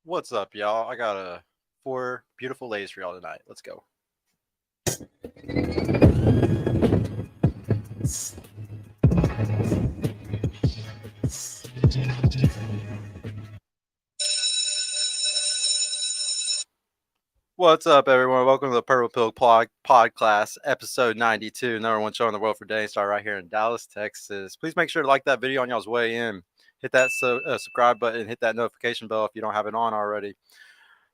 What's up, y'all? I got four beautiful ladies for y'all tonight. Let's go. What's up, everyone? Welcome to the Purple Pill Podcast, episode 92, number one show in the world for Dating Star right here in Dallas, Texas. Please make sure to like that video on y'all's way in. Hit that subscribe button, hit that notification bell if you don't have it on already.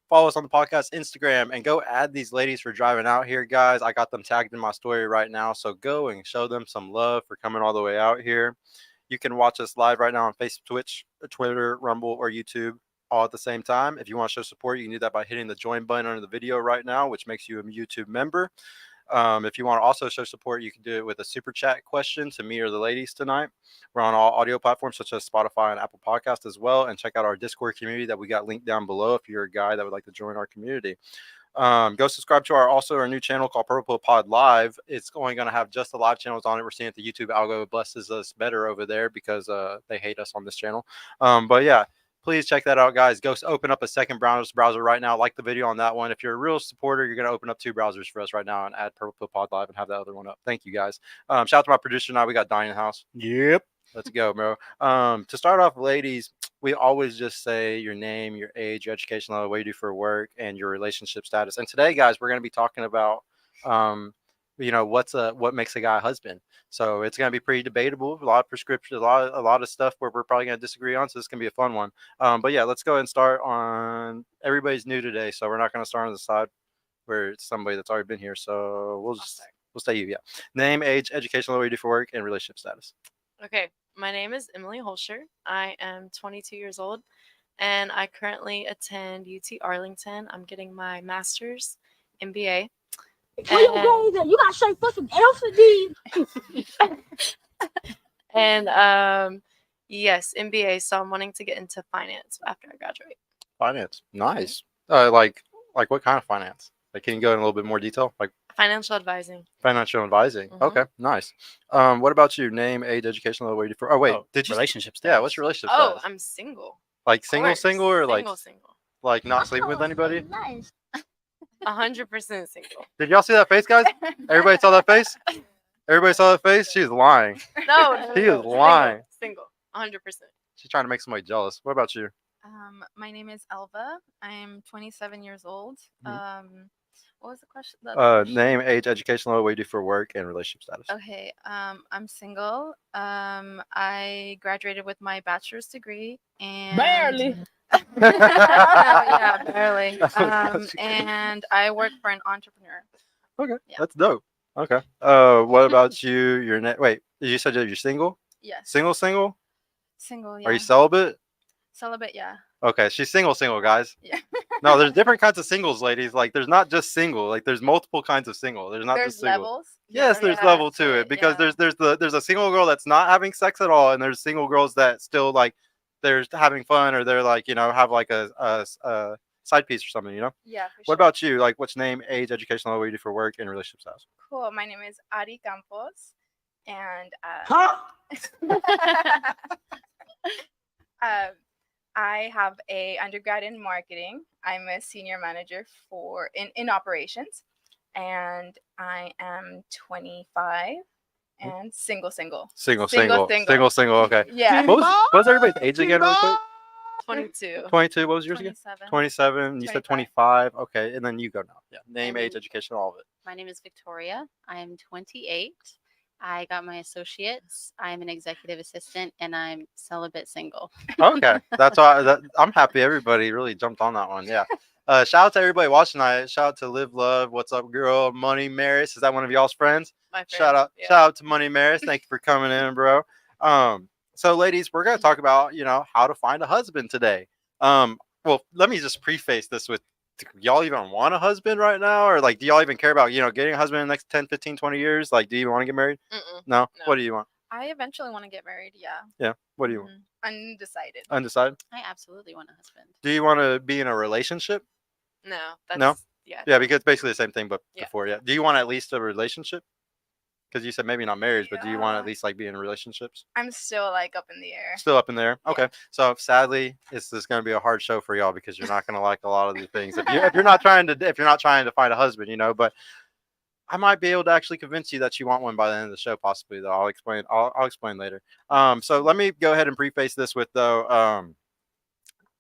Follow us on the podcast Instagram and go add these ladies for driving out here, guys. I got them tagged in my story right now, so go and show them some love for coming all the way out here. You can watch us live right now on Facebook, Twitch, Twitter, Rumble, or YouTube all at the same time. If you want to show support, you can do that by hitting the join button under the video right now, which makes you a YouTube member. If you want to also show support, you can do it with a super chat question to me or the ladies tonight. We're on all audio platforms such as Spotify and Apple Podcasts as well. And check out our Discord community that we got linked down below if you're a guy that would like to join our community. Go subscribe to our new channel called Purple Pod Live. It's only going to have just the live channels on it. We're seeing that the YouTube algo blesses us better over there because they hate us on this channel. But yeah, please check that out, guys. Go open up a second browser right now. Like the video on that one. If you're a real supporter, you're going to open up two browsers for us right now and add Purple Pod Live and have that other one up. Thank you, guys. Shout out to my producer tonight. We got Dining House. Yep. Let's go, bro. To start off, ladies, we always just say your name, your age, your education level, what you do for work, and your relationship status. And today, guys, we're going to be talking about, what makes a guy a husband. So it's going to be pretty debatable. A lot of prescriptions, a lot of stuff where we're probably going to disagree on. So this can be a fun one. But yeah, let's go ahead and start on. Everybody's new today, so we're not going to start on the side where it's somebody that's already been here. So we'll say you. Yeah. Name, age, education level, what you do for work, and relationship status. Okay, my name is Emily Holscher. I am 22 years old, and I currently attend UT Arlington. I'm getting my master's MBA. You got straight fucking L's and D's. And yes, MBA. So I'm wanting to get into finance after I graduate. Finance, nice. Like what kind of finance? Like, can you go in a little bit more detail? Like financial advising. Financial advising. Mm-hmm. Okay, nice. What about you? Name, age, education level, what do you do for? Oh wait, did you relationship status? Yeah, what's your relationship Oh, status? I'm single. Like single or single. like not sleeping with anybody? Nice. 100% single. Did y'all see that face, guys? Everybody saw that face? Everybody saw that face? She's lying. No, She is lying. Single. 100%. She's trying to make somebody jealous. What about you? My name is Elva. I'm 27 years old. What was the question? Name, age, education level, what you do for work, and relationship status. Okay. I'm single. I graduated with my bachelor's degree and Barely. yeah, barely. And I work for an entrepreneur. Okay, Yeah. that's dope. Okay. What about you? Wait, you said you're single? Yes. Single? Single. Yeah. Are you celibate? Celibate? Yeah. Okay, she's single, guys. Yeah. No, there's different kinds of singles, ladies. Like, there's not just single. Like, there's multiple kinds of single. There's not just single. Levels. Yes, there's level to it because there's a single girl that's not having sex at all, and there's single girls that still like they're having fun or they're like have like a side piece or something. Yeah. What about you? Like, what's name, age, education level, what you do for work, and relationship status? Cool. My name is Ari Campos, and I have a undergrad in marketing. I'm a senior manager in operations, and I am 25 and single. Single. Okay. Yeah. What was everybody's age again, real quick? 22. 22. What was yours again? 27. You said 25. Okay, and then you go now. Yeah. Name, age, education, all of it. My name is Victoria. I am 28. I got my associates. I'm an executive assistant, and I'm celibate single. Okay, that's why I'm happy everybody really jumped on that one. Yeah. Shout out to everybody watching tonight. Shout out to Live Love. What's up, girl? Money Maris. Is that one of y'all's friends? My friend. Shout out to Money Maris. Thank you for coming in, bro. So ladies, we're gonna talk about how to find a husband today. Well, let me just preface this with, do y'all even want a husband right now, or like do y'all even care about getting a husband in the next 10, 15, 20 years? Like, do you want to get married? No. What do you want? I eventually want to get married. Yeah. Yeah. What do you want? Undecided. Undecided. I absolutely want a husband. Do you want to be in a relationship? No. No? Yeah. Yeah, because it's basically the same thing, but Yeah. before. Yeah. Do you want at least a relationship? Because you said maybe not marriage, but do you want to Yeah. at least like be in relationships? I'm still like up in the air. Still up in there. Yeah. Okay. So sadly, this is going to be a hard show for y'all because you're not going to like a lot of the things if you're not trying to find a husband, you know. But I might be able to actually convince you that you want one by the end of the show, possibly. Though I'll explain. I'll explain later. So let me go ahead and preface this with though.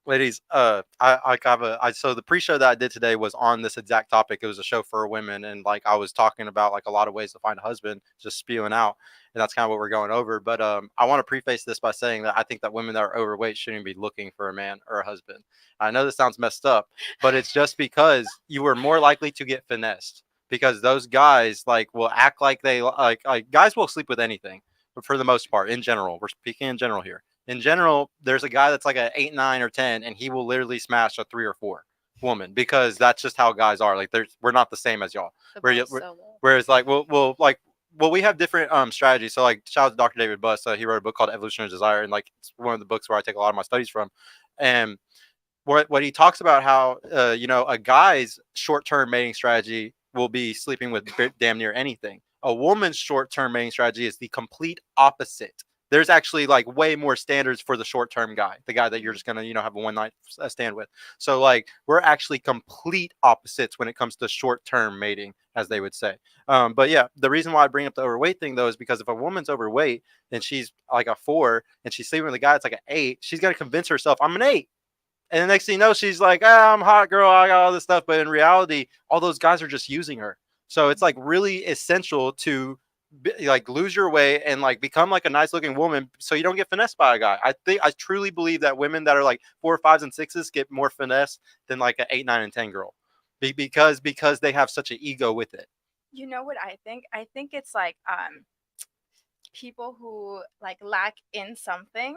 Ladies, so the pre-show that I did today was on this exact topic. It was a show for women, and like I was talking about like a lot of ways to find a husband, just spewing out, and that's kind of what we're going over. But I want to preface this by saying that I think that women that are overweight shouldn't be looking for a man or a husband. I know this sounds messed up, but it's just because you are more likely to get finessed because those guys like will act like they like guys will sleep with anything, but for the most part, in general, we're speaking in general here. In general, there's a guy that's like a 8, 9, or 10, and he will literally smash a 3 or 4 woman because that's just how guys are. Like, we're not the same as y'all. The Where bar you, is so low. whereas like we have different strategies. So like shout out to Dr. David Buss. He wrote a book called Evolution of Desire, and like it's one of the books where I take a lot of my studies from. And what he talks about how a guy's short-term mating strategy will be sleeping with damn near anything. A woman's short-term mating strategy is the complete opposite. There's actually like way more standards for the short-term guy, the guy that you're just gonna have a one night stand with. So like we're actually complete opposites when it comes to short-term mating, as they would say. But yeah, the reason why I bring up the overweight thing though is because if a woman's overweight and she's like a 4 and she's sleeping with a guy that's like an 8, she's gonna convince herself I'm an 8. And the next thing you know, she's like, I'm a hot girl, I got all this stuff. But in reality, all those guys are just using her. So it's like really essential to like lose your way and like become like a nice looking woman so you don't get finessed by a guy. I truly believe that women that are like 4, 5s, and 6s get more finesse than like an 8, 9, and 10 girl because they have such an ego with it. You know what I think? I think it's like people who like lack in something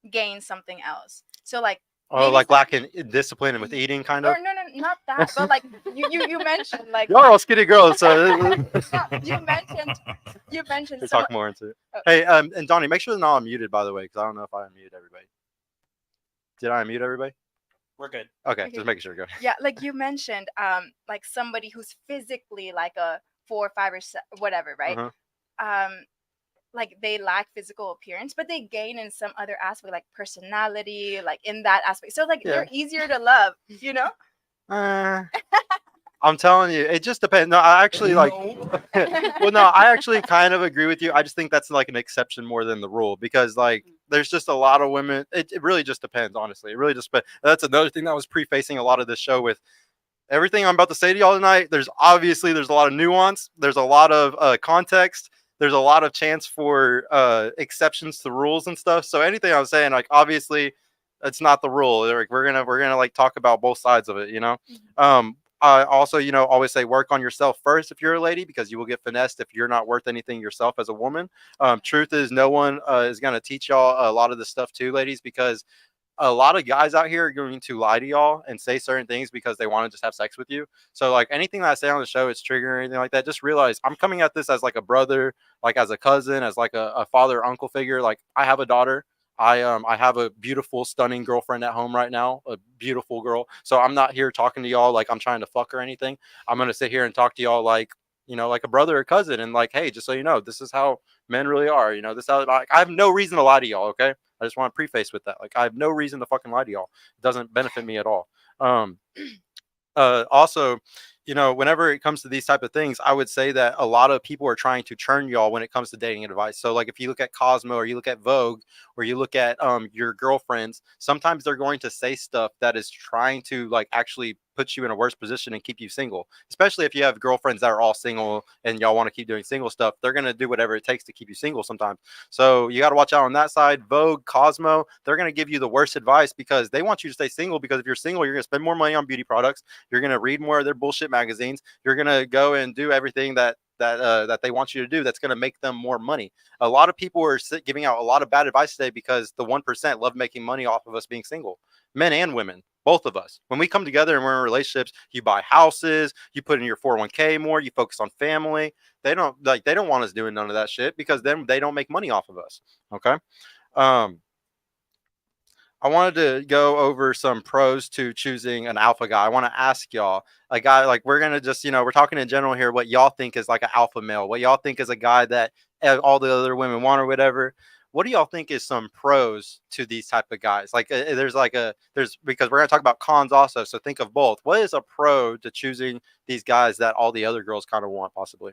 gain something else. So like Oh, like lacking discipline with eating, kind of. or no, not that. But like you mentioned like Y'all are all skinny girls, so you mentioned we're so talking more into it. Oh. Hey, and Donnie, make sure that I'm muted, by the way, because I don't know if I unmuted everybody. Did I unmute everybody? We're good. Okay, just making sure. Go. yeah, like you mentioned like somebody who's physically like a 4, 5, or whatever, right? Like they lack physical appearance, but they gain in some other aspect, like personality, like in that aspect. So like they're easier to love, you know? I'm telling you, it just depends. No, I actually like. Well, no, I actually kind of agree with you. I just think that's like an exception more than the rule because like there's just a lot of women. It really just depends, honestly. It really just. But that's another thing that was prefacing a lot of this show with. Everything I'm about to say to y'all tonight, there's a lot of nuance. There's a lot of context. There's a lot of chance for exceptions to rules and stuff. So anything I'm saying, like obviously, it's not the rule. Like we're gonna like talk about both sides of it, you know. I also, always say work on yourself first if you're a lady because you will get finessed if you're not worth anything yourself as a woman. Truth is, no one is gonna teach y'all a lot of this stuff too, ladies, because a lot of guys out here are going to lie to y'all and say certain things because they want to just have sex with you. So like anything that I say on the show, it's triggering or anything like that. Just realize I'm coming at this as like a brother, like as a cousin, as like a father, uncle figure. Like I have a daughter. I have a beautiful, stunning girlfriend at home right now, a beautiful girl. So I'm not here talking to y'all like I'm trying to fuck or anything. I'm gonna sit here and talk to y'all like like a brother or cousin, and like, hey, just so you know, this is how men really are. This how like, I have no reason to lie to y'all. Okay, I just want to preface with that. Like, I have no reason to fucking lie to y'all. It doesn't benefit me at all. Also, whenever it comes to these type of things, I would say that a lot of people are trying to turn y'all when it comes to dating advice. So like if you look at Cosmo or you look at Vogue or you look at your girlfriends, sometimes they're going to say stuff that is trying to like actually put you in a worse position and keep you single. Especially if you have girlfriends that are all single and y'all want to keep doing single stuff, they're going to do whatever it takes to keep you single sometimes. So you got to watch out on that side. Vogue, Cosmo, they're going to give you the worst advice because they want you to stay single, because if you're single, you're going to spend more money on beauty products. You're going to read more of their bullshit magazines. You're going to go and do everything that they want you to do that's going to make them more money. A lot of people are giving out a lot of bad advice today because the 1% love making money off of us being single, men and women, both of us. When we come together and we're in relationships, you buy houses, you put in your 401k more, you focus on family. They don't want us doing none of that shit because then they don't make money off of us. Okay. I wanted to go over some pros to choosing an alpha guy. I want to ask y'all, a guy like we're gonna just we're talking in general here. What y'all think is like an alpha male? What y'all think is a guy that all the other women want or whatever? What do y'all think is some pros to these type of guys? Like there's because we're gonna talk about cons also. So think of both. What is a pro to choosing these guys that all the other girls kind of want possibly?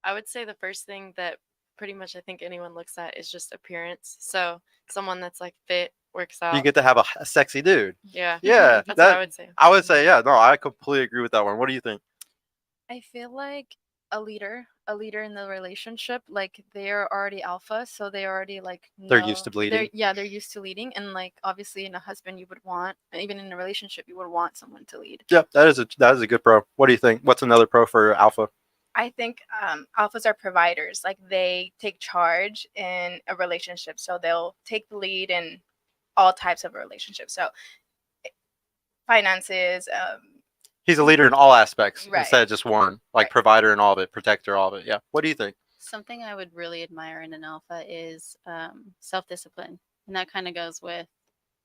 I would say the first thing that pretty much I think anyone looks at is just appearance. So someone that's like fit, works You out. get to have a sexy dude. Yeah. Yeah, That's what I would say. I would say yeah. No, I completely agree with that one. What do you think? I feel like a leader in the relationship, like they're already alpha, so they already like They're used to leading. they're used to leading, and like obviously in a husband you would want, even in a relationship you would want someone to lead. Yeah, that is a good pro. What do you think? What's another pro for alpha? I think alphas are providers. Like they take charge in a relationship, so they'll take the lead in all types of relationships. So finances. He's a leader in all aspects Right. instead of just one, like Right. provider and all of it, protector, all of it. Yeah. What do you think? Something I would really admire in an alpha is self-discipline, and that kind of goes with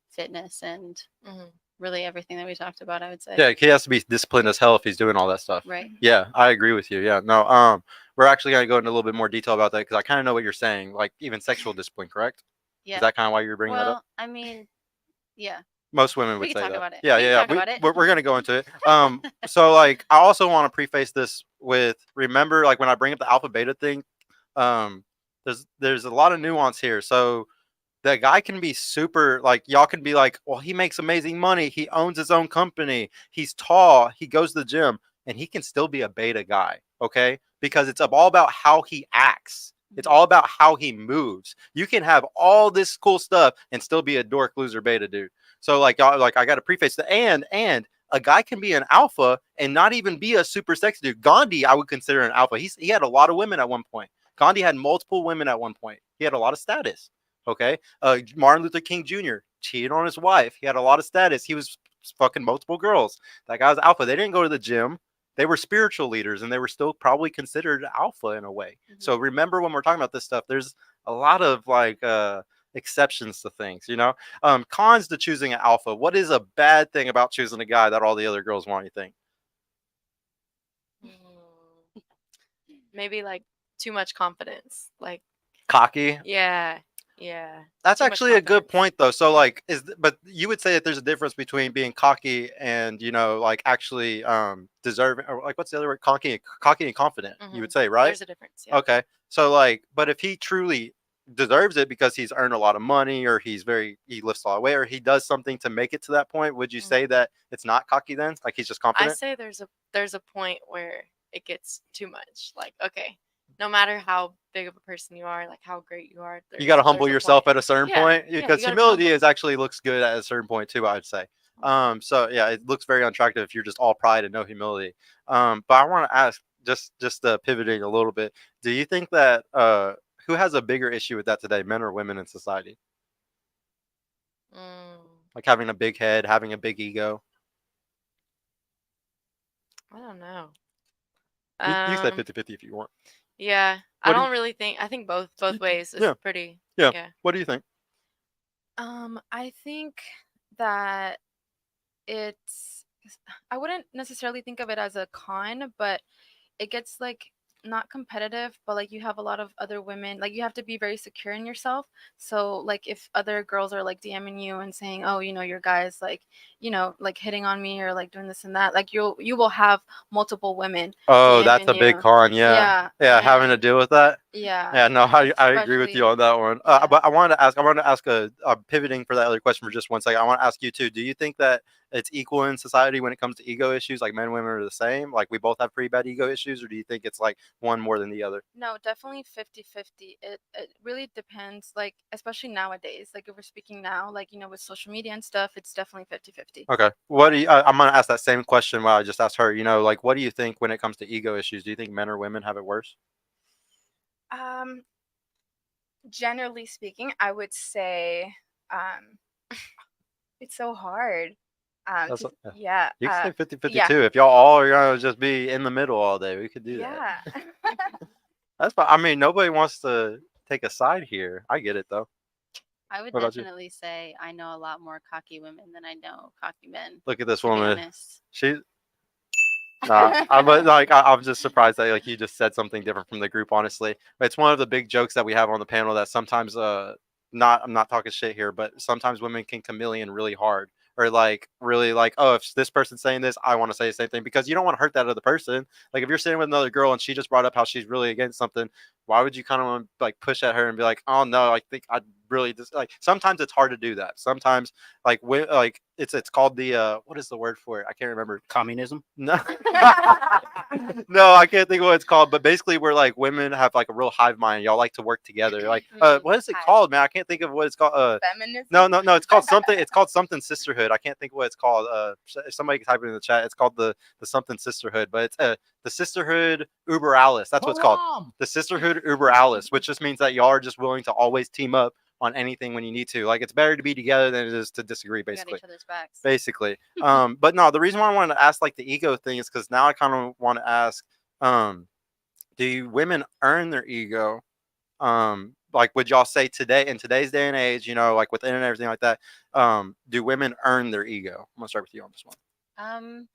fitness and Mhm. really everything that we talked about. I would say. Yeah, he has to be disciplined as hell if he's doing all that stuff. Right. Yeah, I agree with you. Yeah. No. We're actually gonna go into a little bit more detail about that because I kind of know what you're saying. Like even sexual discipline, correct? Yeah. Is that kind of why you're bringing that up? Well, I mean, yeah. Most women We would can say talk that. about it. Yeah, We can yeah, talk about it. We're gonna go into it. So like, I also want to preface this with remember, like when I bring up the alpha beta thing, um, there's a lot of nuance here. So the guy can be super like y'all can be like, well, he makes amazing money, he owns his own company, he's tall, he goes to the gym, and he can still be a beta guy, okay? Because it's all about how he acts. It's all about how he moves. You can have all this cool stuff and still be a dork loser beta dude. So like y'all, like I got to preface the and a guy can be an alpha and not even be a super sexy dude. Gandhi, I would consider an alpha. He had a lot of women at one point. Gandhi had multiple women at one point. He had a lot of status. Okay. Martin Luther King Jr. cheated on his wife. He had a lot of status. He was fucking multiple girls. That guy was alpha. They didn't go to the gym. They were spiritual leaders and they were still probably considered alpha in a way. So remember when we're talking about this stuff, there's a lot of like exceptions to things, you know? Cons to choosing an alpha. What is a bad thing about choosing a guy that all the other girls want, you think? Maybe like too much confidence. Like Cocky? yeah. Yeah. That's Too much actually a good confidence. point though. So like but you would say that there's a difference between being cocky and like actually deserving, or like what's the other word? Cocky and confident, you would say, right? There's a difference. Yeah. Okay. So like, but if he truly deserves it because he's earned a lot of money or he lifts a lot of weight or he does something to make it to that point, would you say that it's not cocky then? Like he's just I confident? say there's a point where it gets too much. Like, okay, no matter how big of a person you are, like how great you are, You got to humble there's a yourself point. at a certain Yeah, point yeah, because you gotta be humility humble. is actually looks good at a certain point too, I would say. So yeah, it looks very unattractive if you're just all pride and no humility. But I want to ask, just pivoting a little bit, do you think that who has a bigger issue with that today, men or women in society? Mm, Like having a big head, having a big ego. I don't know. You say Um, 50-50 if you want. yeah, I What do don't really think. I think both ways is Yeah. pretty. Yeah. Yeah. What do you think? I think that it's I wouldn't necessarily think of it as a con, but it gets like not competitive, but like you have a lot of other women, like you have to be very secure in yourself. So like if other girls are like DMing you and saying, oh, your guy's like, like hitting on me or like doing this and that, like you will have multiple women Oh, that's DMing a big you. con. Yeah. Yeah. Having to And deal with that. yeah, Yeah, no, I agree with you especially on that one. yeah. But I wanted to ask pivoting for that other question for just one second. I want to ask you too. Do you think that it's equal in society when it comes to ego issues? Like men and women are the same? Like we both have pretty bad ego issues, or do you think it's like one more than the other? No, definitely 50-50. It really depends, like, especially nowadays. Like, if we're speaking now, like, with social media and stuff, it's definitely 50-50. Okay. I'm gonna ask that same question. While I just asked her. Like, what do you think when it comes to ego issues? Do you think men or women have it worse? Generally speaking, I would say it's so hard. That's Yeah. You can say 50-50 yeah. too. If y'all all are gonna just be in the middle all day, we could do that. Yeah. That's fine. I mean, nobody wants to take a side here. I get it though. I would What about you? definitely say I know a lot more cocky women than I know cocky men. Look at this To be woman. honest. She. But like I'm just surprised that like you just said something different from the group. Honestly, it's one of the big jokes that we have on the panel that sometimes not I'm not talking shit here, but sometimes women can chameleon really hard or like really like oh if this person's saying this I want to say the same thing because you don't want to hurt that other person. Like if you're sitting with another girl and she just brought up how she's really against something, why would you kind of want to like push at her and be like oh no I think I really just like sometimes it's hard to do that. Sometimes like like it's called the what is the word for it? I can't remember. Communism. No. No, I can't think of what it's called, but basically where like women have like a real hive mind. Y'all like to work together. Like what is it Hive. called, man? I can't think of what it's called. Feminism. No, it's called something. It's called something sisterhood. I can't think of what it's called. If somebody can type it in the chat, it's called the something sisterhood, but it's the sisterhood Uber Alice. That's what it's called. The sisterhood Uber Alice, which just means that y'all are just willing to always team up on anything when you need to. Like it's better to be together than it is to disagree, We got basically. each other's backs. Basically. But no, the reason why I wanted to ask like the ego thing is because now I kind of want to ask, do women earn their ego? Like would y'all say today in today's day and age, you know, like with the internet and everything like that, do women earn their ego? I'm gonna start with you on this one.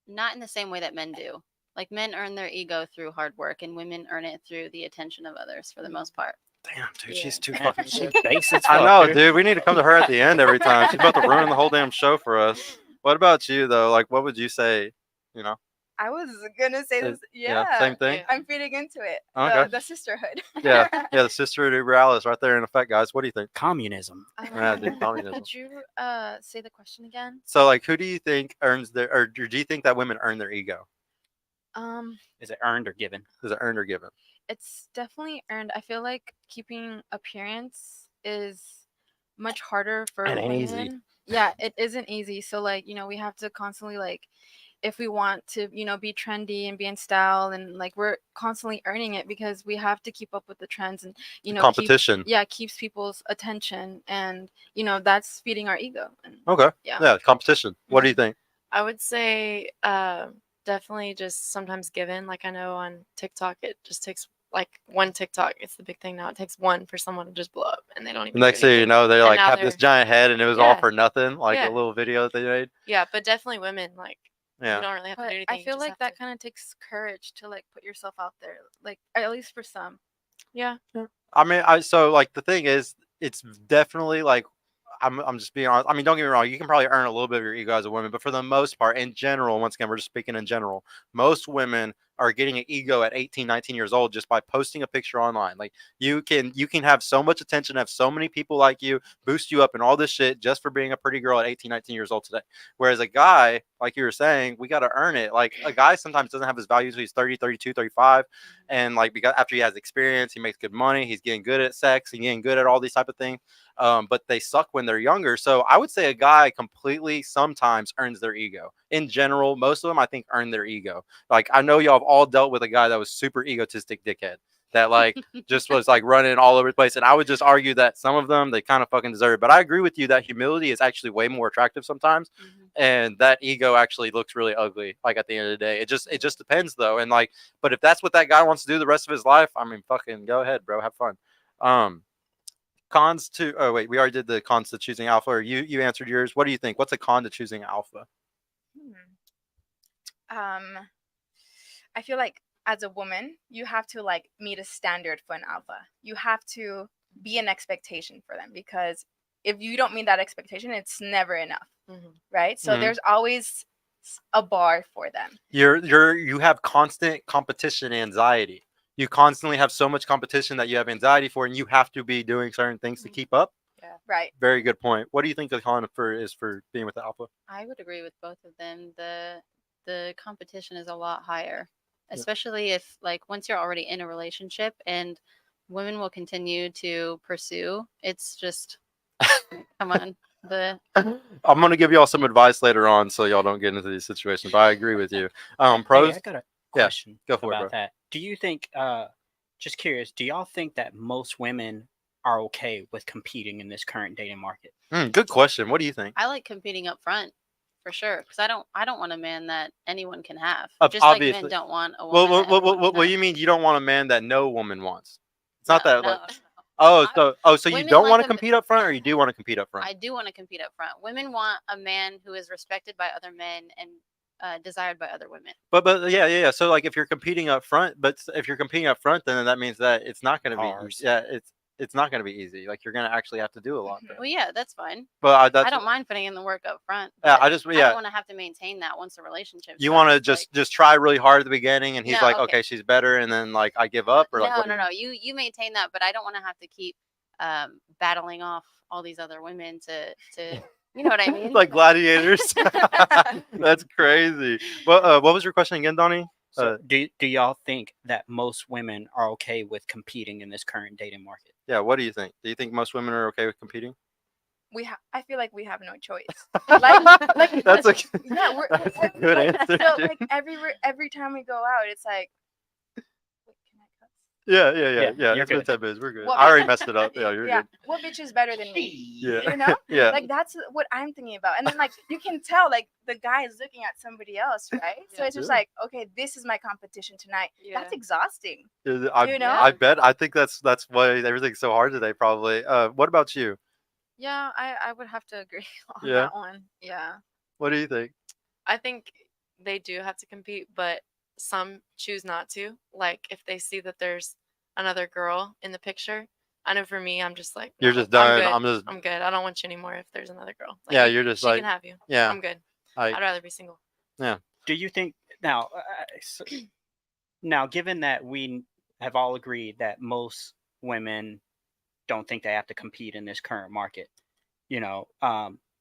Not in the same way that men do. Like men earn their ego through hard work, and women earn it through the attention of others for the most part. Damn, dude, Yeah. she's too Man, fucking she shit. basic as I fuck, know, dude. We need to come to her at the end every time. She's about to ruin the whole damn show for us. What about you though? Like, what would you say? You know? I was gonna say this. Yeah, same thing. Yeah. I'm feeding into it. Okay. The sisterhood. Yeah, the sisterhood Uber Alice right there in effect, guys. What do you think? Communism. Yeah, dude, communism. Could you say the question again? So, like, who do you think earns their, or do you think that women earn their ego? Is it earned or given? Is it earned or given? It's definitely earned. I feel like keeping appearance is much harder for It ain't women. easy. Yeah, it isn't easy. So like, we have to constantly like if we want to, be trendy and be in style and like we're constantly earning it because we have to keep up with the trends and Competition. keeps people's attention and that's feeding our ego. And Okay. yeah. Yeah, competition. What do you think? I would say definitely just sometimes given. Like I know on TikTok it just takes like one TikTok. It's the big thing now. It takes one for someone to just blow up and they don't even do Next thing you anything. know, they And like now have this they're- giant head and it was all Yeah. for nothing, like Yeah. a little video that they made. Yeah, but definitely women like you Yeah. don't really have to But do anything. I you feel just like have that to- kind of takes courage to like put yourself out there, like at least for some. Yeah. I mean, so like the thing is, it's definitely like I'm just being honest. I mean, don't get me wrong. You can probably earn a little bit of your ego as a woman, but for the most part, in general, once again, we're just speaking in general. Most women are getting an ego at 18, 19 years old just by posting a picture online. Like you can have so much attention, have so many people like you, boost you up and all this shit just for being a pretty girl at 18, 19 years old today. Whereas a guy, like you were saying, we got to earn it. Like a guy sometimes doesn't have his value until he's 30, 32, 35. And like because after he has experience, he makes good money, he's getting good at sex, he's getting good at all these type of things. But they suck when they're younger. So I would say a guy completely sometimes earns their ego. In general, most of them I think earn their ego. Like I know y'all have all dealt with a guy that was super egotistic dickhead that like just was like running all over the place. And I would just argue that some of them they kind of fucking deserve it. But I agree with you that humility is actually way more attractive sometimes. And that ego actually looks really ugly. Like at the end of the day, it just depends though. And like, but if that's what that guy wants to do the rest of his life, I mean, fucking go ahead, bro, have fun. Cons to we already did the cons to choosing alpha. Or you answered yours. What do you think? What's a con to choosing alpha? I feel like as a woman, you have to like meet a standard for an alpha. You have to be an expectation for them because if you don't meet that expectation, it's never enough, right? So there's always a bar for them. You have constant competition anxiety. You constantly have so much competition that you have anxiety for, and you have to be doing certain things to keep up. Yeah. Right. Very good point. What do you think the con is for being with the alpha? I would agree with both of them. The competition is a lot higher, especially if like once you're already in a relationship and women will continue to pursue. It's just come on. I'm gonna give y'all some advice later on so y'all don't get into these situations. But I agree with you. Pros. Hey, I got a question go for it, about bro. that. Do you think, just curious, do y'all think that most women are okay with competing in this current dating market? Good question. What do you think? I like competing up front for sure because I don't want a man that anyone can have. Just Obviously. like men don't want a woman. Well, you mean you don't want a man that no woman wants? It's not that No, like. Oh, so you Women don't like want to them- compete up front, or you do want to compete up front? I do want to compete up front. Women want a man who is respected by other men and desired by other women. But yeah. So like if you're competing up front, if you're competing up front, then that means that it's not going to be Cars. easy. Yeah, it's not going to be easy. Like you're going to actually have to do a lot. There. Well, yeah, that's fine. But I don't mind putting in the work up front. Yeah, but I just I yeah. don't want to have to maintain that once the relationship. You want to starts, just try really hard at the beginning, and he's No, like, okay. okay, she's better, and then like I give up, or like no, what no, no. You maintain that, but I don't want to have to keep battling off all these other women to you know what I mean? like gladiators. That's crazy. Well, what was your question again, Donnie? So do y'all think that most women are okay with competing in this current dating market? Yeah, what do you think? Do you think most women are okay with competing? I feel like we have no choice. Like That's a yeah, that's a good answer. so dude. like every time we go out, it's like, wait, can I cuss? Yeah. You're It's been good. 10 minutes. We're good. Well, I already messed it up. Yeah, you're yeah, good. what bitch is better than me? Yeah. You know, Yeah. like that's what I'm thinking about. And then like you can tell like the guy is looking at somebody else, right? So Yeah. it's just Yeah. like, okay, this is my competition tonight. Yeah. That's exhausting. I, You know? I bet. I think that's why everything's so hard today. Probably. What about you? Yeah, I would have to agree on Yeah. that one. Yeah. What do you think? I think they do have to compete, but some choose not to. Like if they see that there's another girl in the picture. I know for me, I'm just like, You're "No, just done. I'm good. I don't want you anymore if there's another girl. Like, Yeah, you're just she like, can have you. yeah. I'm good. I I'd rather be single. Do you think now? Now, given that we have all agreed that most women don't think they have to compete in this current market,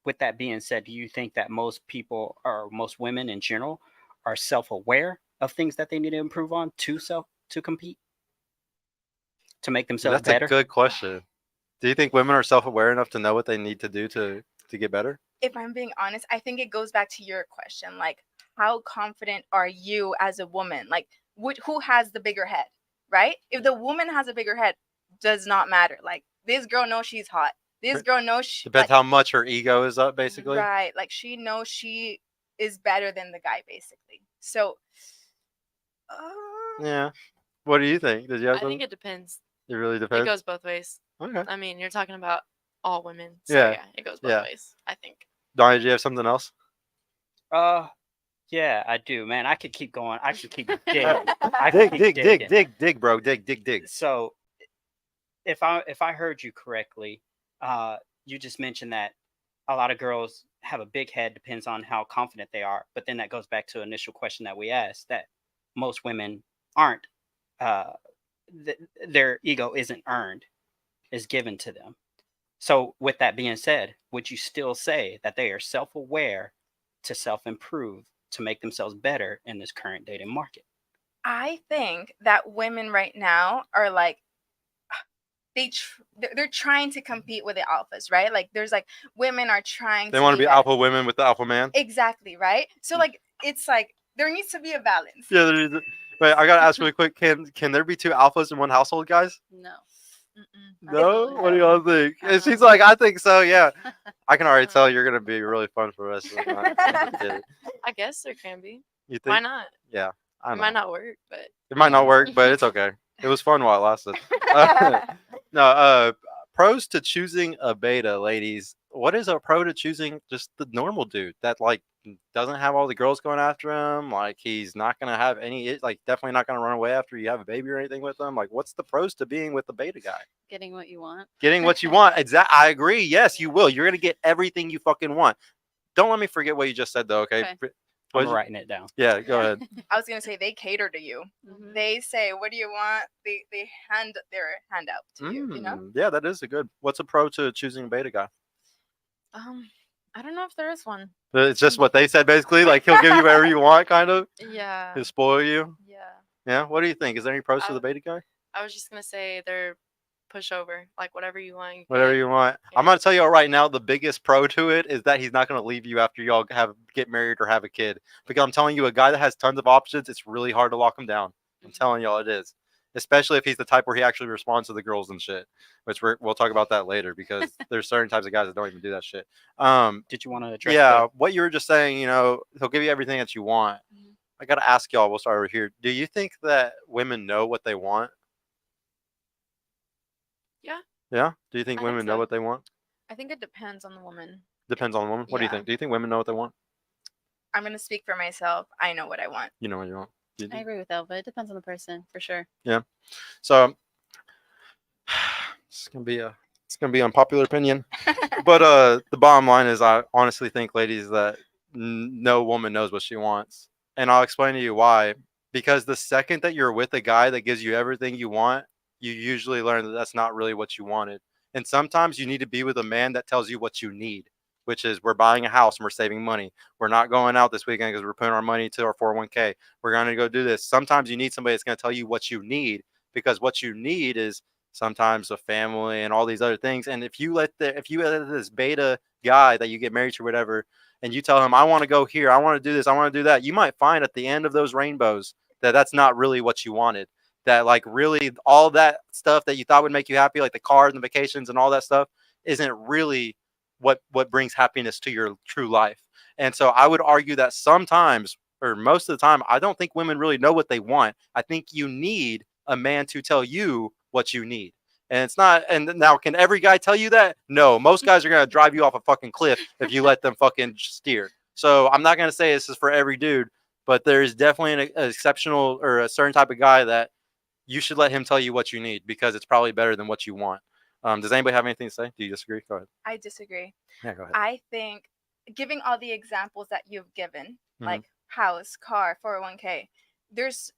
with that being said, do you think that most people or most women in general are self-aware of things that they need to improve on to compete, to make themselves that's better? a good question. Do you think women are self-aware enough to know what they need to do to get better? If I'm being honest, I think it goes back to your question, like how confident are you as a woman? Like who has the bigger head, right? If the woman has a bigger head, does not matter. Like this girl knows she's hot. This girl knows she Depends like, how much her ego is up, basically. right. Like she knows she is better than the guy, basically. So Yeah. What do you think? Did you have I think something? it depends. It really It depends. goes both ways. Okay. I mean, you're talking about all women. So Yeah. yeah, it goes both Yeah. ways, I think. Donnie, did you have something else? Yeah, I do, man. I could keep going. I could keep digging. I could keep digging. dig, bro. Dig. So, if I heard you correctly, you just mentioned that a lot of girls have a big head, depends on how confident they are. But then that goes back to the initial question that we asked, that most women aren't. Their ego isn't earned, is given to them. So, with that being said, would you still say that they are self-aware to self-improve, to make themselves better in this current dating market? I think that women right now are like they're trying to compete with the alphas, right? Like there's like women are trying They want to be better. alpha women with the alpha man. Exactly, right? So like it's like there needs to be a balance. Yeah. Wait, I gotta ask really quick. Can there be two alphas in one household, guys? No. No. What do y'all think? And she's like, I think so. Yeah. I can already tell you're gonna be really fun for us. I guess there can be. You think? Why not? Yeah. I It know. might not work, but It might not work, but it's okay. It was fun while it lasted. No, pros to choosing a beta, ladies. What is a pro to choosing just the normal dude that like doesn't have all the girls going after him? Like he's not gonna have any, like definitely not gonna run away after you have a baby or anything with him. Like, what's the pros to being with the beta guy? Getting what you want. Getting what you want. Exactly. I agree. Yes, you will. You're gonna get everything you fucking want. Don't let me forget what you just said though. Okay. Okay. What I'm did you- writing it down. Yeah. Go ahead. I was gonna say they cater to you. Mhm. They say, "What do you want?" They hand their hand out to you. You know. Yeah, that is a good. What's a pro to choosing a beta guy? I don't know if there is one. It's just what they said basically. Like he'll give you whatever you want, kind of. Yeah. He'll spoil you. Yeah. Yeah. What do you think? Is there any pros to I- the beta guy? I was just gonna say they're pushover. Like whatever you want. Whatever you want. I'm Yeah. gonna tell you all right now. The biggest pro to it is that he's not gonna leave you after y'all get married or have a kid. Because I'm telling you, a guy that has tons of options, it's really hard to lock him down. I'm telling y'all, it is. Especially if he's the type where he actually responds to the girls and shit. Which we'll talk about that later because there's certain types of guys that don't even do that shit. Did you want to address Yeah, that? what you were just saying, he'll give you everything that you want. Mhm. I gotta ask y'all. We'll start over here. Do you think that women know what they want? Yeah. Yeah. Do you think I think women know so. what they want? I think it depends on the woman. Depends on the woman. What do you Yeah. think? Do you think women know what they want? I'm gonna speak for myself. I know what I want. You know what you want. Do you I think? agree with Elva. It depends on the person for sure. Yeah. So it's gonna be unpopular opinion, but the bottom line is I honestly think, ladies, that no woman knows what she wants, and I'll explain to you why. Because the second that you're with a guy that gives you everything you want, you usually learn that that's not really what you wanted. And sometimes you need to be with a man that tells you what you need, which is we're buying a house and we're saving money. We're not going out this weekend because we're putting our money to our 401k. We're going to go do this. Sometimes you need somebody that's going to tell you what you need, because what you need is sometimes a family and all these other things. And if you let this beta guy that you get married to or whatever, and you tell him, I want to go here, I want to do this, I want to do that, you might find at the end of those rainbows that that's not really what you wanted. That like really all that stuff that you thought would make you happy, like the cars and vacations and all that stuff, isn't really what brings happiness to your true life. And so I would argue that sometimes, or most of the time, I don't think women really know what they want. I think you need a man to tell you what you need. And it's not, and now can every guy tell you that? No, most guys are going to drive you off a fucking cliff if you let them fucking steer. So I'm not going to say this is for every dude, but there's definitely an exceptional or a certain type of guy that you should let him tell you what you need, because it's probably better than what you want. Does anybody have anything to say? Do you disagree? Go ahead. I disagree. Yeah, go ahead. I think giving all the examples that you've given, Mhm. like house, car, 401k, there's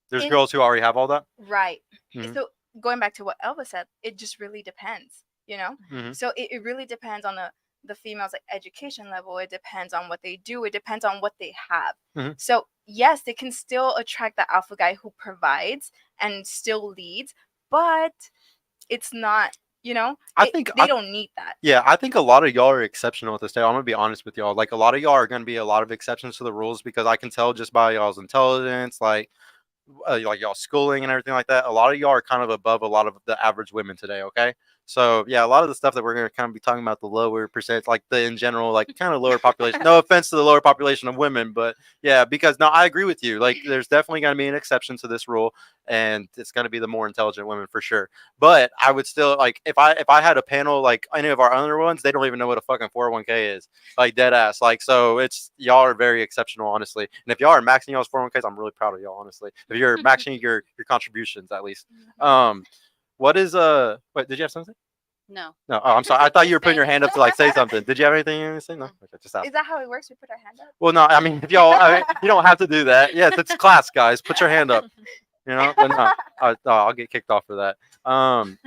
There's girls who already have all that. right. Mhm. So going back to what Elva said, it just really depends, Mhm. So it really depends on the female's like education level. It depends on what they do. It depends on what they have. Mhm. So yes, they can still attract the alpha guy who provides and still leads, but it's not, I think they don't need that. Yeah, I think a lot of y'all are exceptional at this day. I'm gonna be honest with y'all. Like a lot of y'all are gonna be a lot of exceptions to the rules, because I can tell just by y'all's intelligence, like y'all schooling and everything like that. A lot of y'all are kind of above a lot of the average women today. Okay, so yeah, a lot of the stuff that we're gonna kind of be talking about, the lower percent, like the in general, like kind of lower population. No offense to the lower population of women, but yeah, because no, I agree with you. Like there's definitely gonna be an exception to this rule, and it's gonna be the more intelligent women for sure. But I would still like, if I had a panel like any of our other ones, they don't even know what a fucking 401k is, like dead ass. Like so, it's y'all are very exceptional, honestly. And if y'all are maxing y'all's 401ks, I'm really proud of y'all, honestly. If you're maxing your contributions at least. What is Wait, did you have something? No. No, oh, I'm sorry. I thought you were putting your hand up to like say something. Did you have anything you want to say? No, okay, just ask. Is that how it works? We put our hand up? Well, no, I mean, if y'all, you don't have to do that. Yes, it's class, guys. Put your hand up. But no, I'll get kicked off for that.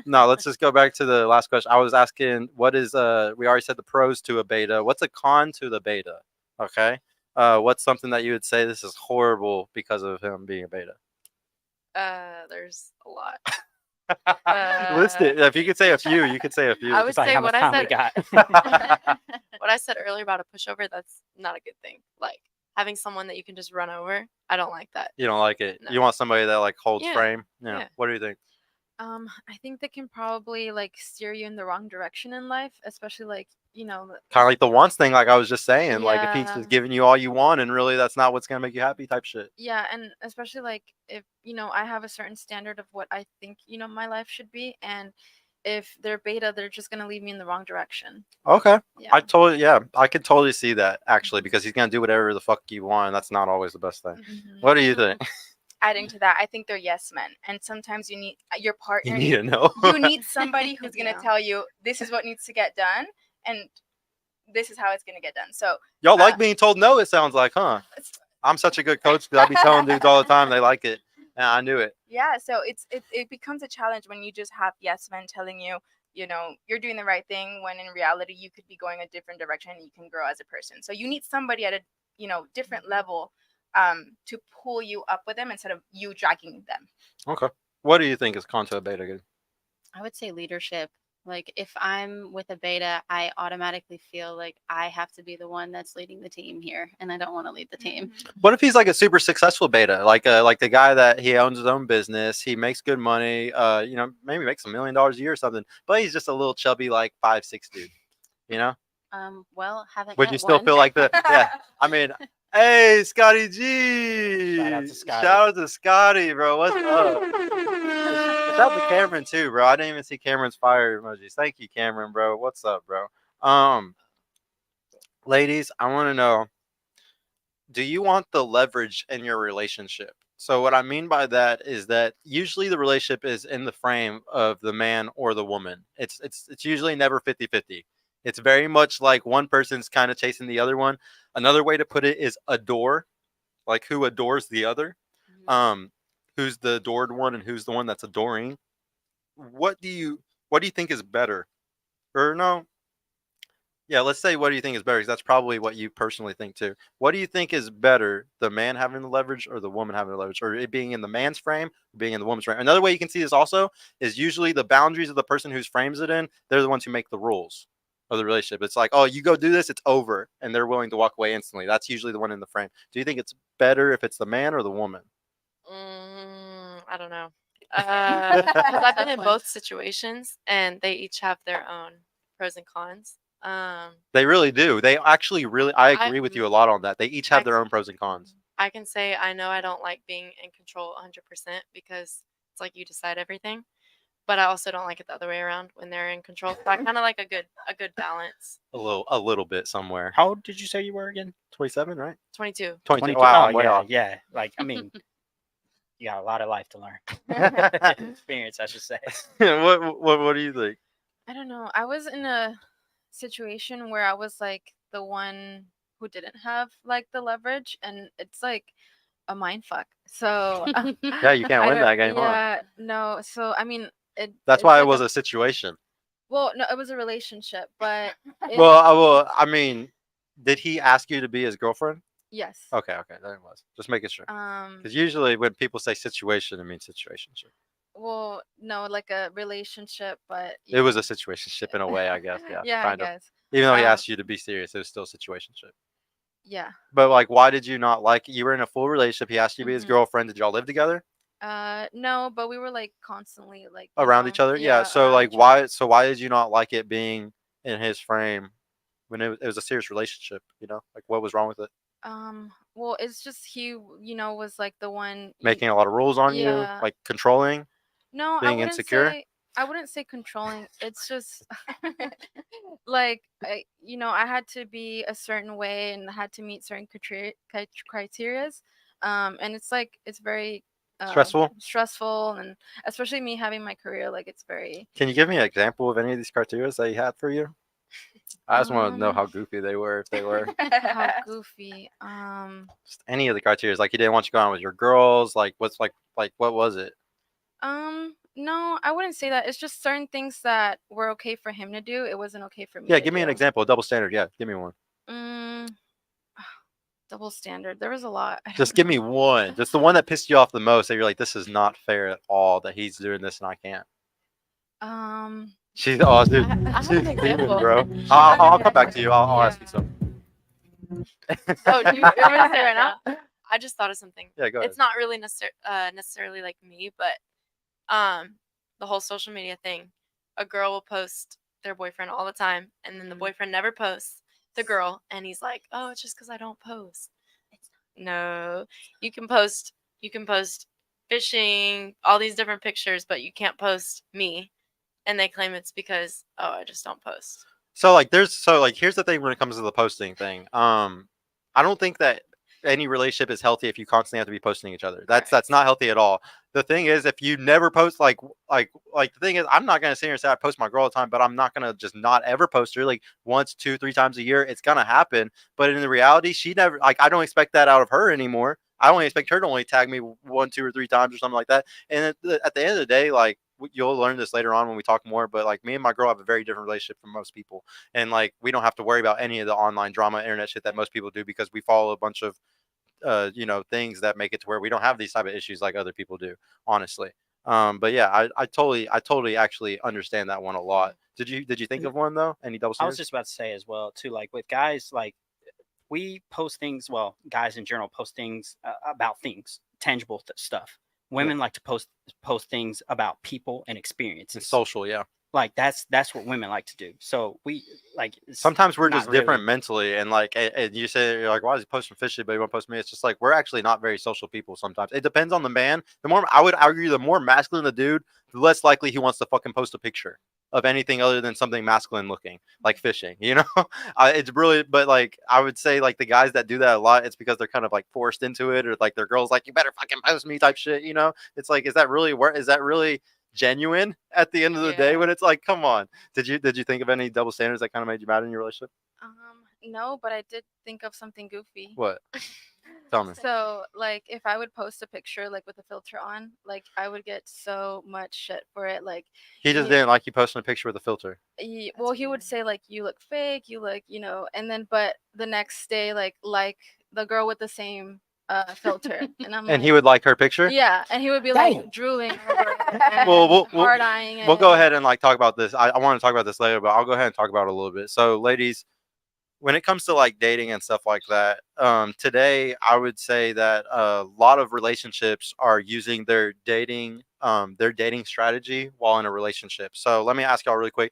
No, let's just go back to the last question. I was asking, what is we already said the pros to a beta. What's a con to the beta? Okay. What's something that you would say this is horrible because of him being a beta? There's a lot. List it. If you could say a few, you could say a few. I would It's like say how much what I time we said. got. What I said earlier about a pushover, that's not a good thing. Like having someone that you can just run over, I don't like that. You don't like it. No. You want somebody that like holds Yeah, frame. Yeah. yeah. What do you think? I think they can probably like steer you in the wrong direction in life, especially like Kind of like the wants thing, like I was just saying. Like if he's Yeah. just giving you all you want, and really that's not what's gonna make you happy, type shit. Yeah, and especially like if I have a certain standard of what I think my life should be, and if they're beta, they're just gonna lead me in the wrong direction. Okay. Yeah. I could totally see that actually, because he's gonna do whatever the fuck you want, and that's not always the best thing. Mhm. What do you think? Adding to that, I think they're yes men, and sometimes you need your partner. You need to know. You need somebody who's gonna Yeah. tell you this is what needs to get done, and this is how it's gonna get done. So Y'all like being told no, it sounds like, huh? I'm such a good coach because I be telling dudes all the time they like it. Yeah, I knew it. yeah, so it becomes a challenge when you just have yes men telling you, you're doing the right thing, when in reality you could be going a different direction and you can grow as a person. So you need somebody at a different level to pull you up with them instead of you dragging them. Okay. What do you think is con to a beta good? I would say leadership. Like if I'm with a beta, I automatically feel like I have to be the one that's leading the team here, and I don't want to lead the team. What if he's like a super successful beta, like the guy that he owns his own business, he makes good money, maybe makes $1 million a year or something, but he's just a little chubby like 5'6" dude, Well, haven't Would met you still one. feel like yeah? I mean, hey, Scotty G, Shout out to Scotty. Shout out to Scotty, bro. What's up? out to Cameron too, bro. I didn't even see Cameron's fire emojis. Thank you, Cameron, bro. What's up, bro? Ladies, I want to know, do you want the leverage in your relationship? So what I mean by that is that usually the relationship is in the frame of the man or the woman. It's usually never 50-50. It's very much like one person's kind of chasing the other one. Another way to put it is adore, like who adores the other. Who's the adored one and who's the one that's adoring. What do you think is better? Or no, yeah, let's say what do you think is better? Because that's probably what you personally think too. What do you think is better, the man having the leverage or the woman having the leverage, or it being in the man's frame, or being in the woman's frame? Another way you can see this also is usually the boundaries of the person who's frames it in. They're the ones who make the rules of the relationship. It's like, oh, you go do this, it's over, and they're willing to walk away instantly. That's usually the one in the frame. Do you think it's better if it's the man or the woman? I don't know. Because I've been in both situations, and they each have their own pros and cons. They really do. They actually really. I agree with you a lot on that. They each have their own pros and cons. I can say I know I don't like being in control 100% because it's like you decide everything, but I also don't like it the other way around when they're in control. So I kind of like a good balance. A little bit somewhere. How old did you say you were again? 27, right? 22. 22. Wow, I'm way yeah, off. yeah. Like, I mean, you got a lot of life to learn. Experience, I should say. What do you think? I don't know. I was in a situation where I was like the one who didn't have like the leverage, and it's like a mind fuck. So Yeah, you can't win that game, huh? Yeah, no. So I mean, That's it's why it like was a situation. Well, no, it was a relationship, but I mean, did he ask you to be his girlfriend? yes. Okay, that it was. Just making sure. Um, Because usually when people say situation, it means situationship. well, no, like a relationship, but It was a situationship in a way, I guess. Yeah, yeah, I kind of. guess. Even though he asked you to be serious, it was still a situationship. Yeah. But like, why did you not like? You were in a full relationship. He asked you to be his girlfriend. Did y'all live together? No, but we were like constantly like Around each other? Yeah. So around like, each other. why did you not like it being in his frame when it was a serious relationship? You know, like what was wrong with it? Well, it's just he, was like the one Making a lot of rules on you, Yeah. like controlling, No, being insecure. I wouldn't say controlling. It's just like I had to be a certain way and had to meet certain criterias. And it's like it's very stressful, and especially me having my career, like it's very. Can you give me an example of any of these criteria that he had for you? I just want to know how Um, goofy they were, if they were. How goofy. Just any of the criteria. Like he didn't want you going out with your girls. Like what's like what was it? No, I wouldn't say that. It's just certain things that were okay for him to do. It wasn't okay for me. Yeah, to give me an do. example. A double standard. Yeah, give me one. Mm, double standard. There was a lot. I Just don't give know. me one. Just the one that pissed you off the most. That you're like, this is not fair at all. That he's doing this and I can't. She's dude. I She's have an steaming, example. bro. I'll come back to you. I'll ask you something. Oh, do you want me to say right now? I just thought of something. Yeah, go ahead. It's not really necessarily like me, but the whole social media thing. A girl will post their boyfriend all the time, and then the boyfriend never posts the girl, and he's like, "Oh, it's just because I don't post." No, you can post. You can post fishing, all these different pictures, but you can't post me. And they claim it's because I just don't post. So here's the thing when it comes to the posting thing. I don't think that any relationship is healthy if you constantly have to be posting each other. That's not healthy at all. The thing is, if you never post, like the thing is, I'm not gonna sit here and say I post my girl all the time, but I'm not gonna just not ever post her like once, 2, 3 times a year. It's gonna happen. But in the reality, she never I don't expect that out of her anymore. I only expect her to only tag me 1, 2, or 3 times or something like that. And at the end of the day, like you'll learn this later on when we talk more, but like me and my girl have a very different relationship from most people, and like we don't have to worry about any of the online drama, internet shit that most people do because we follow a bunch of things that make it to where we don't have these type of issues like other people do, honestly. But yeah, I totally actually understand that one a lot. Did you think of one though? Any double I was standards? just about to say as well too, like with guys, like we post things. Well, guys in general post things about things, tangible stuff. Women like to post things about people and experiences. It's social, yeah. like that's what women like to do. So we like Sometimes we're not just different really. mentally, and like, and you say you're like, why is he posting fishy, but he won't post me? It's just like we're actually not very social people. Sometimes it depends on the man. The more I would argue, the more masculine the dude, the less likely he wants to fucking post a picture of anything other than something masculine looking, like fishing. You know, it's really, but like I would say, like the guys that do that a lot, it's because they're kind of like forced into it, or like their girls like, you better fucking post me type shit. You know, it's like, is that really where is that really genuine at the end of the day? Yeah. When it's like, come on. Did you think of any double standards that kind of made you mad in your relationship? No, but I did think of something goofy. What? Tell me. So, like, if I would post a picture like with a filter on, like, I would get so much shit for it. Like, He just he, didn't like you posting a picture with a filter. well, he would say like, you look fake, you look, and then but the next day, like the girl with the same filter, and I'm And like, he would like her picture? yeah, and he would be Damn. like drooling over it and Well, hard eyeing it. we'll go ahead and like talk about this. I want to talk about this later, but I'll go ahead and talk about it a little bit. So, ladies, when it comes to like dating and stuff like that, today I would say that a lot of relationships are using their dating strategy while in a relationship. So let me ask y'all really quick,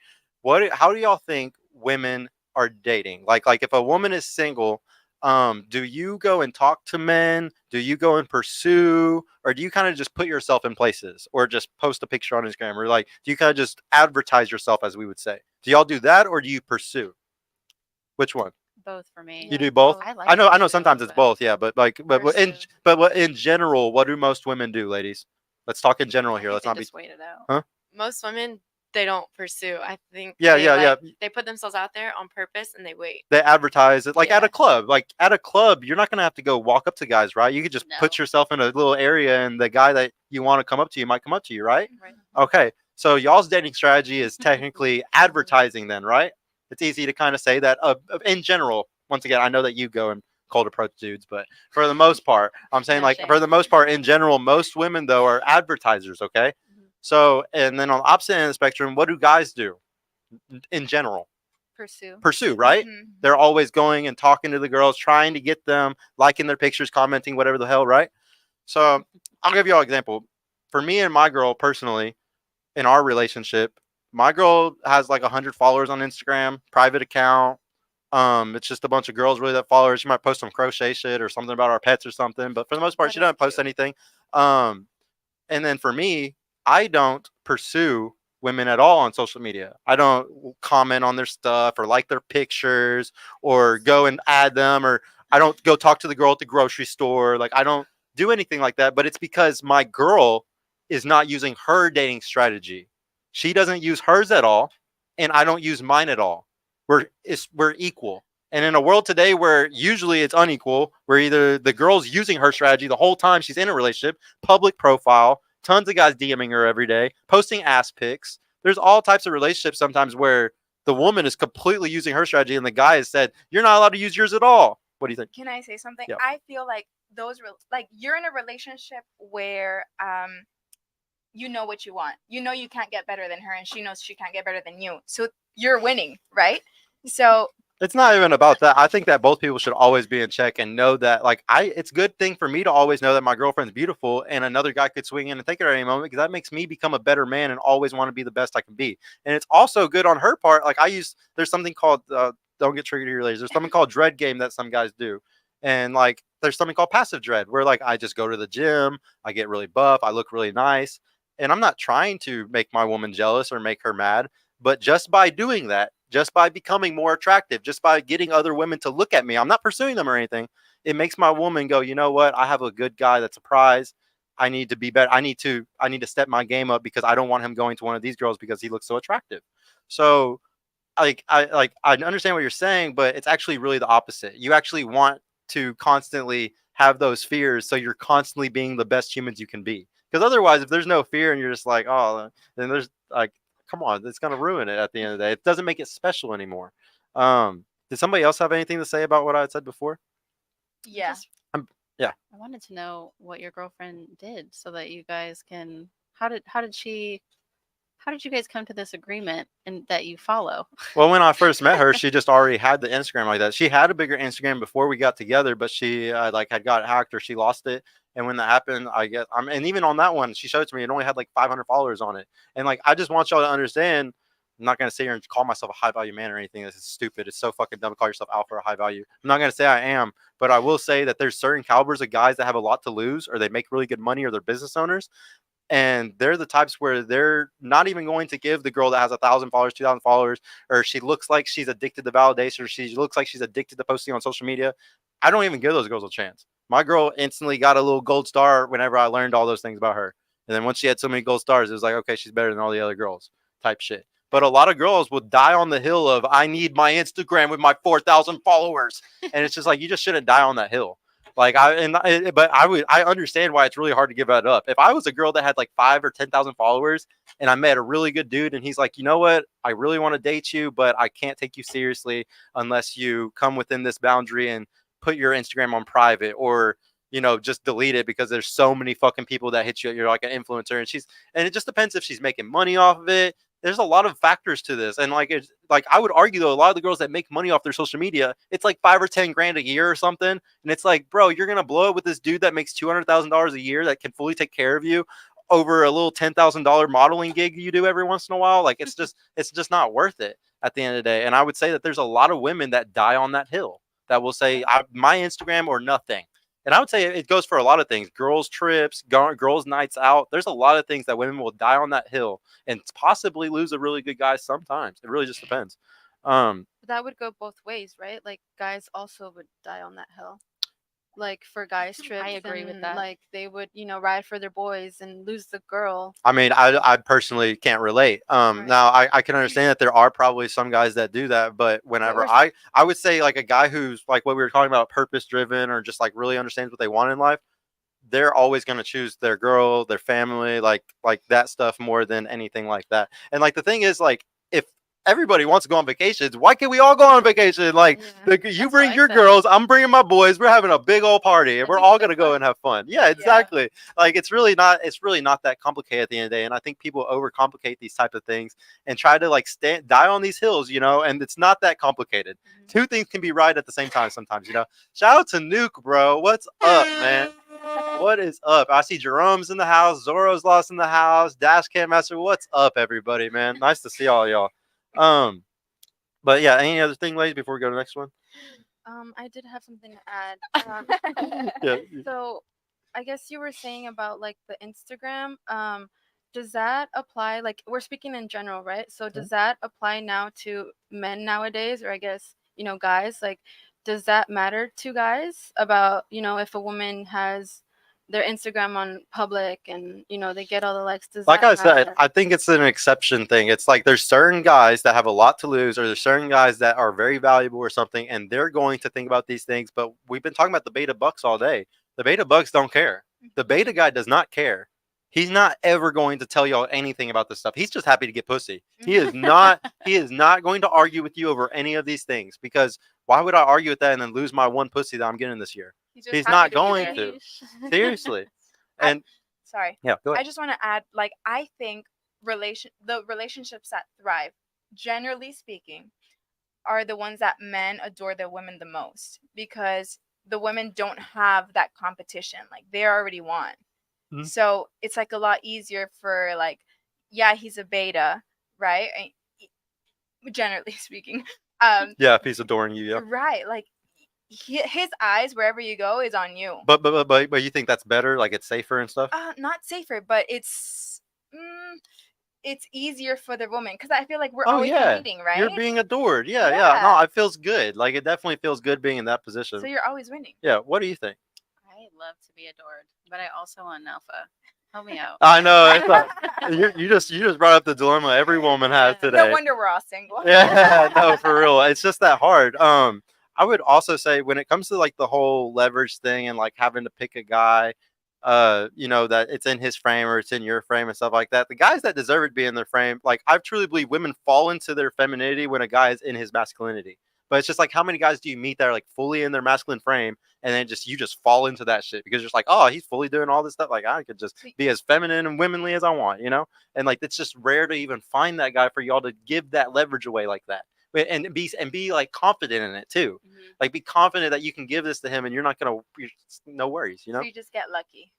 how do y'all think women are dating? Like if a woman is single, do you go and talk to men? Do you go and pursue, or do you kind of just put yourself in places, or just post a picture on Instagram, or like do you kind of just advertise yourself, as we would say? Do y'all do that, or do you pursue? Which one? Both for me. You do both? I like I know pursuing, sometimes it's but both, yeah, but like Pursue. what in general, what do most women do, ladies? Let's talk in general I here. think Let's they not be just wait it out. Huh? Most women, they don't pursue. I think Yeah, they, yeah, yeah. they put themselves out there on purpose and they wait. They advertise it like at Yeah. a club. Like at a club, you're not gonna have to go walk up to guys, right? You could just put No. yourself in a little area and the guy that you want to come up to you might come up to you, right? Right. Okay. So y'all's dating strategy is technically advertising then, right? It's easy to kind of say that in general. Once again, I know that you go and cold approach dudes, but for the most part, I'm saying No like shame. for the most part in general, most women though are advertisers, okay? So, and then on the opposite end of the spectrum, what do guys do in general? Pursue, right? Mhm. They're always going and talking to the girls, trying to get them, liking their pictures, commenting, whatever the hell, right? So I'll give you all an example. For me and my girl personally, in our relationship, my girl has like 100 followers on Instagram, private account. It's just a bunch of girls really that follow her. She might post some crochet shit or something about our pets or something, but for the most part, That she is doesn't post cute. anything. And then for me, I don't pursue women at all on social media. I don't comment on their stuff or like their pictures or go and add them, or I don't go talk to the girl at the grocery store. Like I don't do anything like that, but it's because my girl is not using her dating strategy. She doesn't use hers at all, and I don't use mine at all. We're equal. And in a world today where usually it's unequal, where either the girl's using her strategy the whole time she's in a relationship, public profile, tons of guys DMing her every day, posting ass pics. There's all types of relationships sometimes where the woman is completely using her strategy and the guy has said, you're not allowed to use yours at all. What do you think? Can I say something? Yeah. I feel like like you're in a relationship where you know what you want. You know you can't get better than her, and she knows she can't get better than you. So you're winning, right? So It's not even about that. I think that both people should always be in check and know that, like, it's a good thing for me to always know that my girlfriend's beautiful and another guy could swing in and take her at any moment, because that makes me become a better man and always want to be the best I can be. And it's also good on her part. Like, there's something called, don't get triggered here, ladies. There's something called dread game that some guys do. And, like, there's something called passive dread where, like, I just go to the gym, I get really buff, I look really nice. And I'm not trying to make my woman jealous or make her mad. But just by doing that, just by becoming more attractive, just by getting other women to look at me, I'm not pursuing them or anything. It makes my woman go, you know what? I have a good guy that's a prize. I need to be better. I need to step my game up because I don't want him going to one of these girls because he looks so attractive. So I understand what you're saying, but it's actually really the opposite. You actually want to constantly have those fears, so you're constantly being the best humans you can be. Because otherwise, if there's no fear and you're just like, oh, then there's like, come on, it's gonna ruin it at the end of the day. It doesn't make it special anymore. Did somebody else have anything to say about what I had said before? yeah. Yeah. I wanted to know what your girlfriend did so that you guys can. How did you guys come to this agreement and that you follow? Well, when I first met her, she just already had the Instagram like that. She had a bigger Instagram before we got together, but she like had got hacked or she lost it. And when that happened, I guess and even on that one, she showed it to me. It only had like 500 followers on it. And like, I just want y'all to understand, I'm not gonna sit here and call myself a high value man or anything. This is stupid. It's so fucking dumb to call yourself alpha or high value. I'm not gonna say I am, but I will say that there's certain calibers of guys that have a lot to lose, or they make really good money, or they're business owners, and they're the types where they're not even going to give the girl that has 1,000 followers, 2,000 followers, or she looks like she's addicted to validation, or she looks like she's addicted to posting on social media. I don't even give those girls a chance. My girl instantly got a little gold star whenever I learned all those things about her. And then once she had so many gold stars, it was like, okay, she's better than all the other girls type shit. But a lot of girls will die on the hill of, I need my Instagram with my 4,000 followers. And it's just like, you just shouldn't die on that hill. Like but I understand why it's really hard to give that up. If I was a girl that had like 5 or 10,000 followers and I met a really good dude and he's like, you know what, I really want to date you, but I can't take you seriously unless you come within this boundary and put your Instagram on private, or just delete it because there's so many fucking people that hit you. You're like an influencer, and it just depends if she's making money off of it. There's a lot of factors to this, and it's like I would argue though, a lot of the girls that make money off their social media, it's like 5 or 10 grand a year or something, and it's like, bro, you're gonna blow it with this dude that makes $200,000 a year that can fully take care of you over a little $10,000 modeling gig you do every once in a while. Like it's just not worth it at the end of the day. And I would say that there's a lot of women that die on that hill that will say, my Instagram or nothing. And I would say it goes for a lot of things. Girls' trips, girls' nights out. There's a lot of things that women will die on that hill and possibly lose a really good guy sometimes. It really just depends. That would go both ways, right? Like guys also would die on that hill. Like for guys' trips, I agree with and, that. Like they would, ride for their boys and lose the girl. I mean, I personally can't relate. Right. Now I can understand that there are probably some guys that do that, but whenever I would say like a guy who's like what we were talking about, purpose driven, or just like really understands what they want in life, they're always going to choose their girl, their family, like that stuff more than anything like that. And like the thing is, like, if everybody wants to go on vacations, why can't we all go on vacation? Like, you bring your girls, I'm bringing my boys, we're having a big old party, and we're all going to go and have fun. Yeah, exactly. Yeah. Like it's really not that complicated at the end of the day. And I think people overcomplicate these type of things and try to like die on these hills, and it's not that complicated. Two things can be right at the same time sometimes. Shout out to Nuke, bro. What's up, man? What is up? I see Jerome's in the house. Zoro's lost in the house. Dash Cam Master. What's up, everybody, man? Nice to see all y'all. But yeah, any other thing, ladies, before we go to the next one? I did have something to add. Yeah. So I guess you were saying about like the Instagram. Does that apply? Like we're speaking in general, right? So does that apply now to men nowadays, or I guess guys? Like, does that matter to guys about if a woman has their Instagram on public and they get all the likes? Like I said, I think it's an exception thing. It's like there's certain guys that have a lot to lose, or there's certain guys that are very valuable or something, and they're going to think about these things. But we've been talking about the beta bucks all day. The beta bucks don't care. The beta guy does not care. He's not ever going to tell y'all anything about this stuff. He's just happy to get pussy. He is not going to argue with you over any of these things, because why would I argue with that and then lose my one pussy that I'm getting this year? He's not going to. Seriously. And sorry. Yeah, go ahead. I just want to add, like, I think the relationships that thrive, generally speaking, are the ones that men adore the women the most, because the women don't have that competition. Like, they already won. Mm-hmm. So it's like a lot easier for, like, yeah, he's a beta, right? Generally speaking. Yeah, if he's adoring you, yeah. Right. Like, his eyes wherever you go is on you. But you think that's better? Like it's safer and stuff? Not safer, but it's easier for the woman, because I feel like we're always winning, right? You're being adored. Yeah. No, it feels good. Like it definitely feels good being in that position. So you're always winning. Yeah. What do you think? I love to be adored, but I also want an alpha. Help me out. I know. You just brought up the dilemma every woman has today. No wonder we're all single. Yeah. No, for real. It's just that hard. I would also say when it comes to like the whole leverage thing and like having to pick a guy, that it's in his frame or it's in your frame and stuff like that. The guys that deserve it to be in their frame, like I truly believe women fall into their femininity when a guy is in his masculinity. But it's just like, how many guys do you meet that are like fully in their masculine frame, and then you just fall into that shit because you're just like, oh, he's fully doing all this stuff. Like I could just be as feminine and womanly as I want, And like it's just rare to even find that guy for y'all to give that leverage away like that. And be like confident in it too. Mm-hmm. Like be confident that you can give this to him and no worries, So you just get lucky.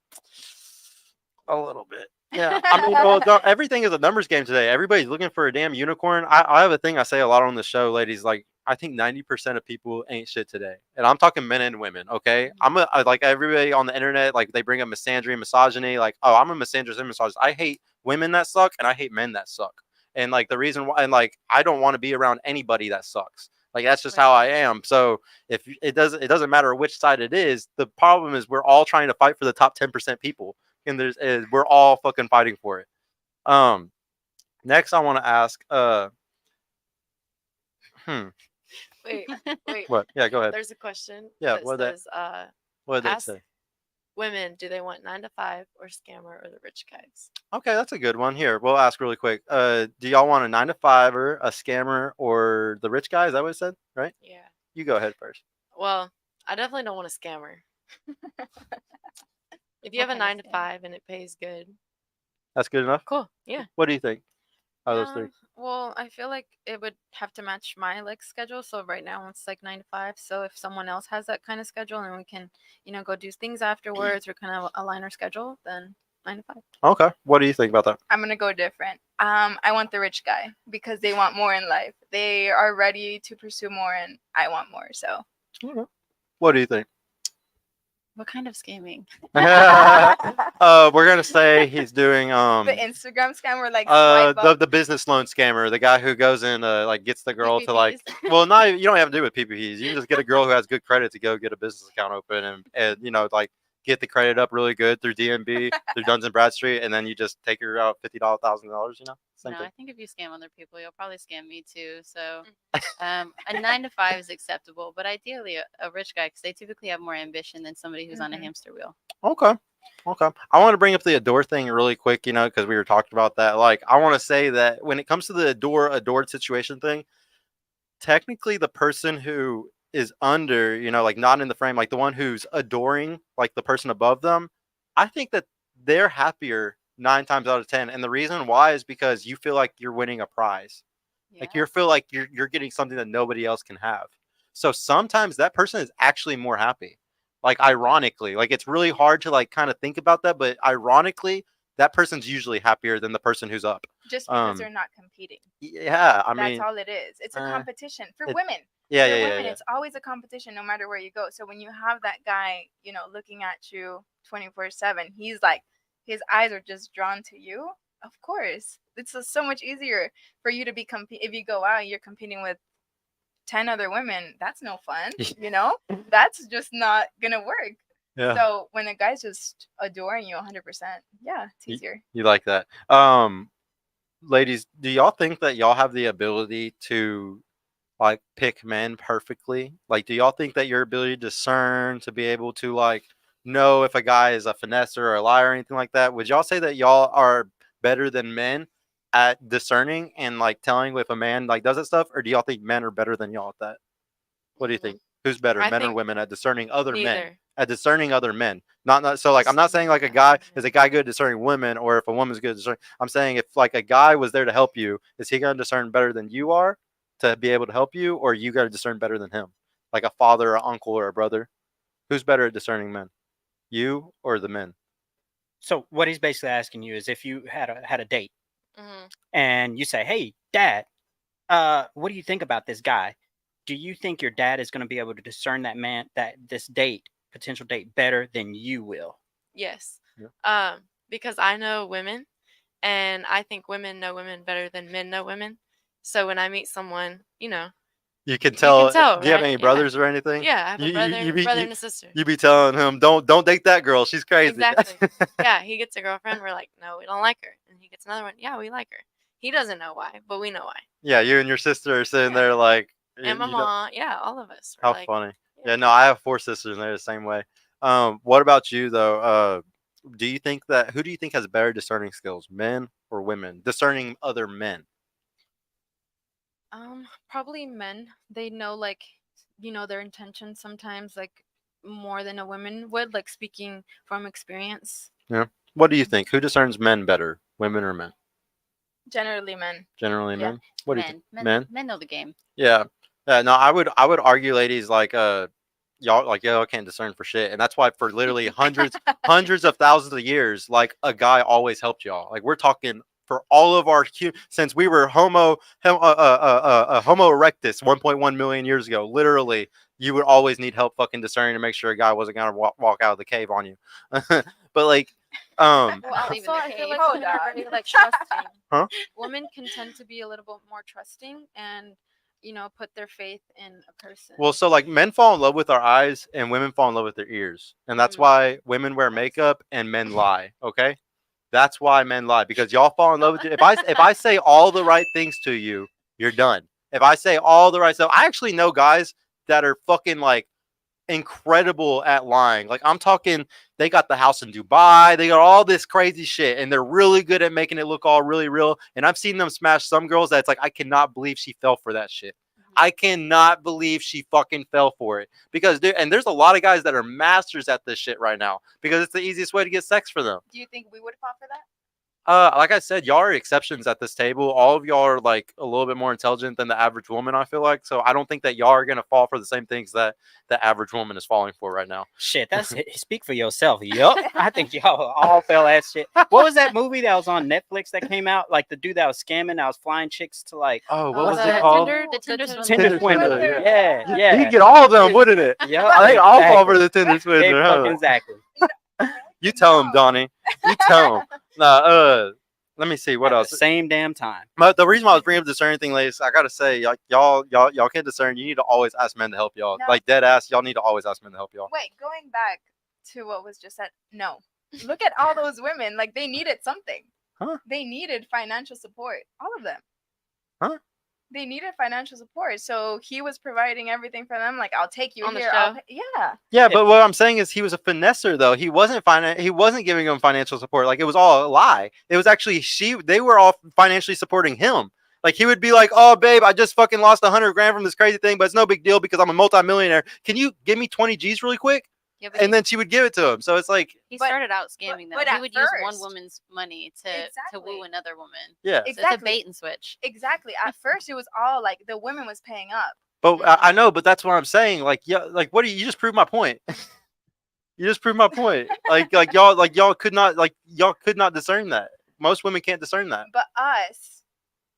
A little bit. Yeah, I mean, well, everything is a numbers game today. Everybody's looking for a damn unicorn. I have a thing I say a lot on the show, ladies. Like, I think 90% of people ain't shit today, and I'm talking men and women. Okay, like everybody on the internet, like they bring up misandry, misogyny. Like, oh, I'm a misandrist and misogynist. I hate women that suck, and I hate men that suck. And like the reason why, and like I don't want to be around anybody that sucks. Like that's just how I am. So if it doesn't matter which side it is. The problem is we're all trying to fight for the top 10% people, and we're all fucking fighting for it. Next I want to ask, Wait, wait. what? Yeah, go ahead. There's a question. Yeah, that what says, did they ask say? women, do they want 9 to 5 or scammer or the rich guys? Okay, that's a good one. Here, we'll ask really quick. Do y'all want a 9 to 5er, a scammer, or the rich guy? Is that what it said? Right? Yeah. You go ahead first. Well, I definitely don't want a scammer. If you have a 9 to 5 and it pays good, That's good enough. cool. Yeah. What do you think? Out of those Yeah, three. well, I feel like it would have to match my like schedule. So right now it's like 9 to 5. So if someone else has that kind of schedule and we can, go do things afterwards or kind of align our schedule, then 9 to 5. Okay. What do you think about that? I'm gonna go different. I want the rich guy because they want more in life. They are ready to pursue more, and I want more. So Okay. What do you think? What kind of scamming? We're gonna say he's doing the Instagram scam where like swipe up. the business loan scammer, the guy who goes in like gets the girl to like PPPs. well not you don't have to do with PPPs. You can just get a girl who has good credit to go get a business account open and like get the credit up really good through DMB through Duns and Bradstreet, and then you just take her out $50,000. Same No, thing. I think if you scam other people, you'll probably scam me too. So, a 9 to 5 is acceptable, but ideally a rich guy because they typically have more ambition than somebody who's on a hamster wheel. Okay. I want to bring up the adore thing really quick, because we were talking about that. Like, I want to say that when it comes to the adored situation thing, technically the person who is under, like not in the frame, like the one who's adoring, like the person above them, I think that they're happier 9 times out of 10. And the reason why is because you feel like you're winning a prize. Like you feel like you're getting something that nobody else can have. So sometimes that person is actually more happy. Like ironically, like it's really hard to like kind of think about that, but ironically, that person's usually happier than the person who's up. Just because they're not competing. Yeah, I That's mean, all it is. It's a competition for women. Yeah, for yeah, women, yeah. it's always a competition no matter where you go. So when you have that guy, looking at you 24/7, he's like, his eyes are just drawn to you. Of course, it's so much easier for you to be if you go out, you're competing with 10 other women. That's no fun, That's just not gonna work. Yeah. So when a guy's just adoring you 100%, yeah, it's easier. You like that. Ladies, do y'all think that y'all have the ability to like pick men perfectly? Like, do y'all think that your ability to discern, to be able to like know if a guy is a finesser or a liar or anything like that, would y'all say that y'all are better than men at discerning and like telling if a man like does that stuff, or do y'all think men are better than y'all at that? What do you think? Who's better, I men or think women at discerning other men? neither. At discerning other men. Not so like I'm not saying like a guy is a guy good at discerning women, or if a woman's good at discerning. I'm saying if like a guy was there to help you, is he gonna discern better than you are to be able to help you, or you gotta discern better than him? Like a father or uncle or a brother? Who's better at discerning men? You or the men? So what he's basically asking you is if you had a date Mm-hmm. and you say, "Hey, Dad, what do you think about this guy?" Do you think your dad is going to be able to discern this potential date, better than you will? Yes. Yeah. Because I know women, and I think women know women better than men know women. So when I meet someone, You can tell. Do you have right? any brothers or anything? Yeah, I have a brother and a sister. You be telling him, don't date that girl. She's crazy. Exactly. Yeah, he gets a girlfriend. We're like, no, we don't like her. And he gets another one. Yeah, we like her. He doesn't know why, but we know why. Yeah, you and your sister are sitting there like. And my mom. Yeah, all of us. How funny. Yeah, no, I have 4 sisters and they're the same way. What about you though? Who do you think has better discerning skills, men or women? Discerning other men. Probably men. They know like, their intentions sometimes like more than a woman would, like speaking from experience. Yeah. What do you think? Who discerns men better, women or men? Generally men. Generally Yeah. men. What do you think? Men. Men know the game. Yeah. Yeah. No, I would argue, ladies, like y'all can't discern for shit, and that's why for literally hundreds of thousands of years, like a guy always helped y'all. Like we're talking for all of our since we were Homo erectus 1.1 million years ago. Literally, you would always need help fucking discerning to make sure a guy wasn't gonna walk out of the cave on you. But like, Well, Not even also the I feel cave. like Hold women are on. very like trusting. Huh? Women can tend to be a little bit more trusting and put their faith in a person. well, so like men fall in love with our eyes and women fall in love with their ears, and that's why women wear makeup and men lie. Okay, that's why men lie, because y'all fall in love with you. If I say all the right things to you, you're done. If I say all the right stuff, I actually know guys that are fucking like incredible at lying. Like I'm talking, they got the house in Dubai, they got all this crazy shit, and they're really good at making it look all really real. And I've seen them smash some girls that's like, I cannot believe she fell for that shit. I cannot believe she fucking fell for it. Because there's a lot of guys that are masters at this shit right now because it's the easiest way to get sex for them. Do you think we would fall for that? Like I said, y'all are exceptions at this table. All of y'all are like a little bit more intelligent than the average woman, I feel like. So I don't think that y'all are gonna fall for the same things that the average woman is falling for right now. Shit, that's speak for yourself. Yup. I think y'all all fell that shit. What was that movie that was on Netflix that came out? Like the dude that was scamming, that was flying chicks to like Oh, what Oh, was the it called? The Tinder Tinder Tinder Swindler, Swindler. yeah. Yeah, You'd yeah. get all of them, wouldn't it? Yeah, I think I'll fall for the Tinder Swindler. Huh? Exactly. You tell him, Donnie. You tell him. Let me see what At else. the same damn time. But the reason why I was bringing up discerning thing, ladies, I gotta say, like y'all can't discern. You need to always ask men to help y'all. No. Like dead ass, y'all need to always ask men to help y'all. Wait, going back to what was just said. No, look at all those women. Like they needed something. Huh? They needed financial support. All of them. Huh? They needed financial support, so he was providing everything for them. Like, I'll take you On the here. show? Yeah. Yeah, but what I'm saying is he was a finesser though. He wasn't giving them financial support. Like it was all a lie. It was actually they were all financially supporting him. Like he would be like, "Oh, babe, I just fucking lost 100 grand from this crazy thing, but it's no big deal because I'm a multimillionaire. Can you give me 20 G's really quick?" Yeah, but And then she would give it to him. So it's like, he But- started out scamming but them. He at would use one first- woman's money to Exactly. woo another woman. yeah. So it's a Exactly. bait and switch. Exactly. At first, it was all like the women was paying up. But I know, but that's what I'm saying. Like, yeah, like what do you just proved my point? You just proved my point. Like y'all could not discern that. Most women can't discern that. But us,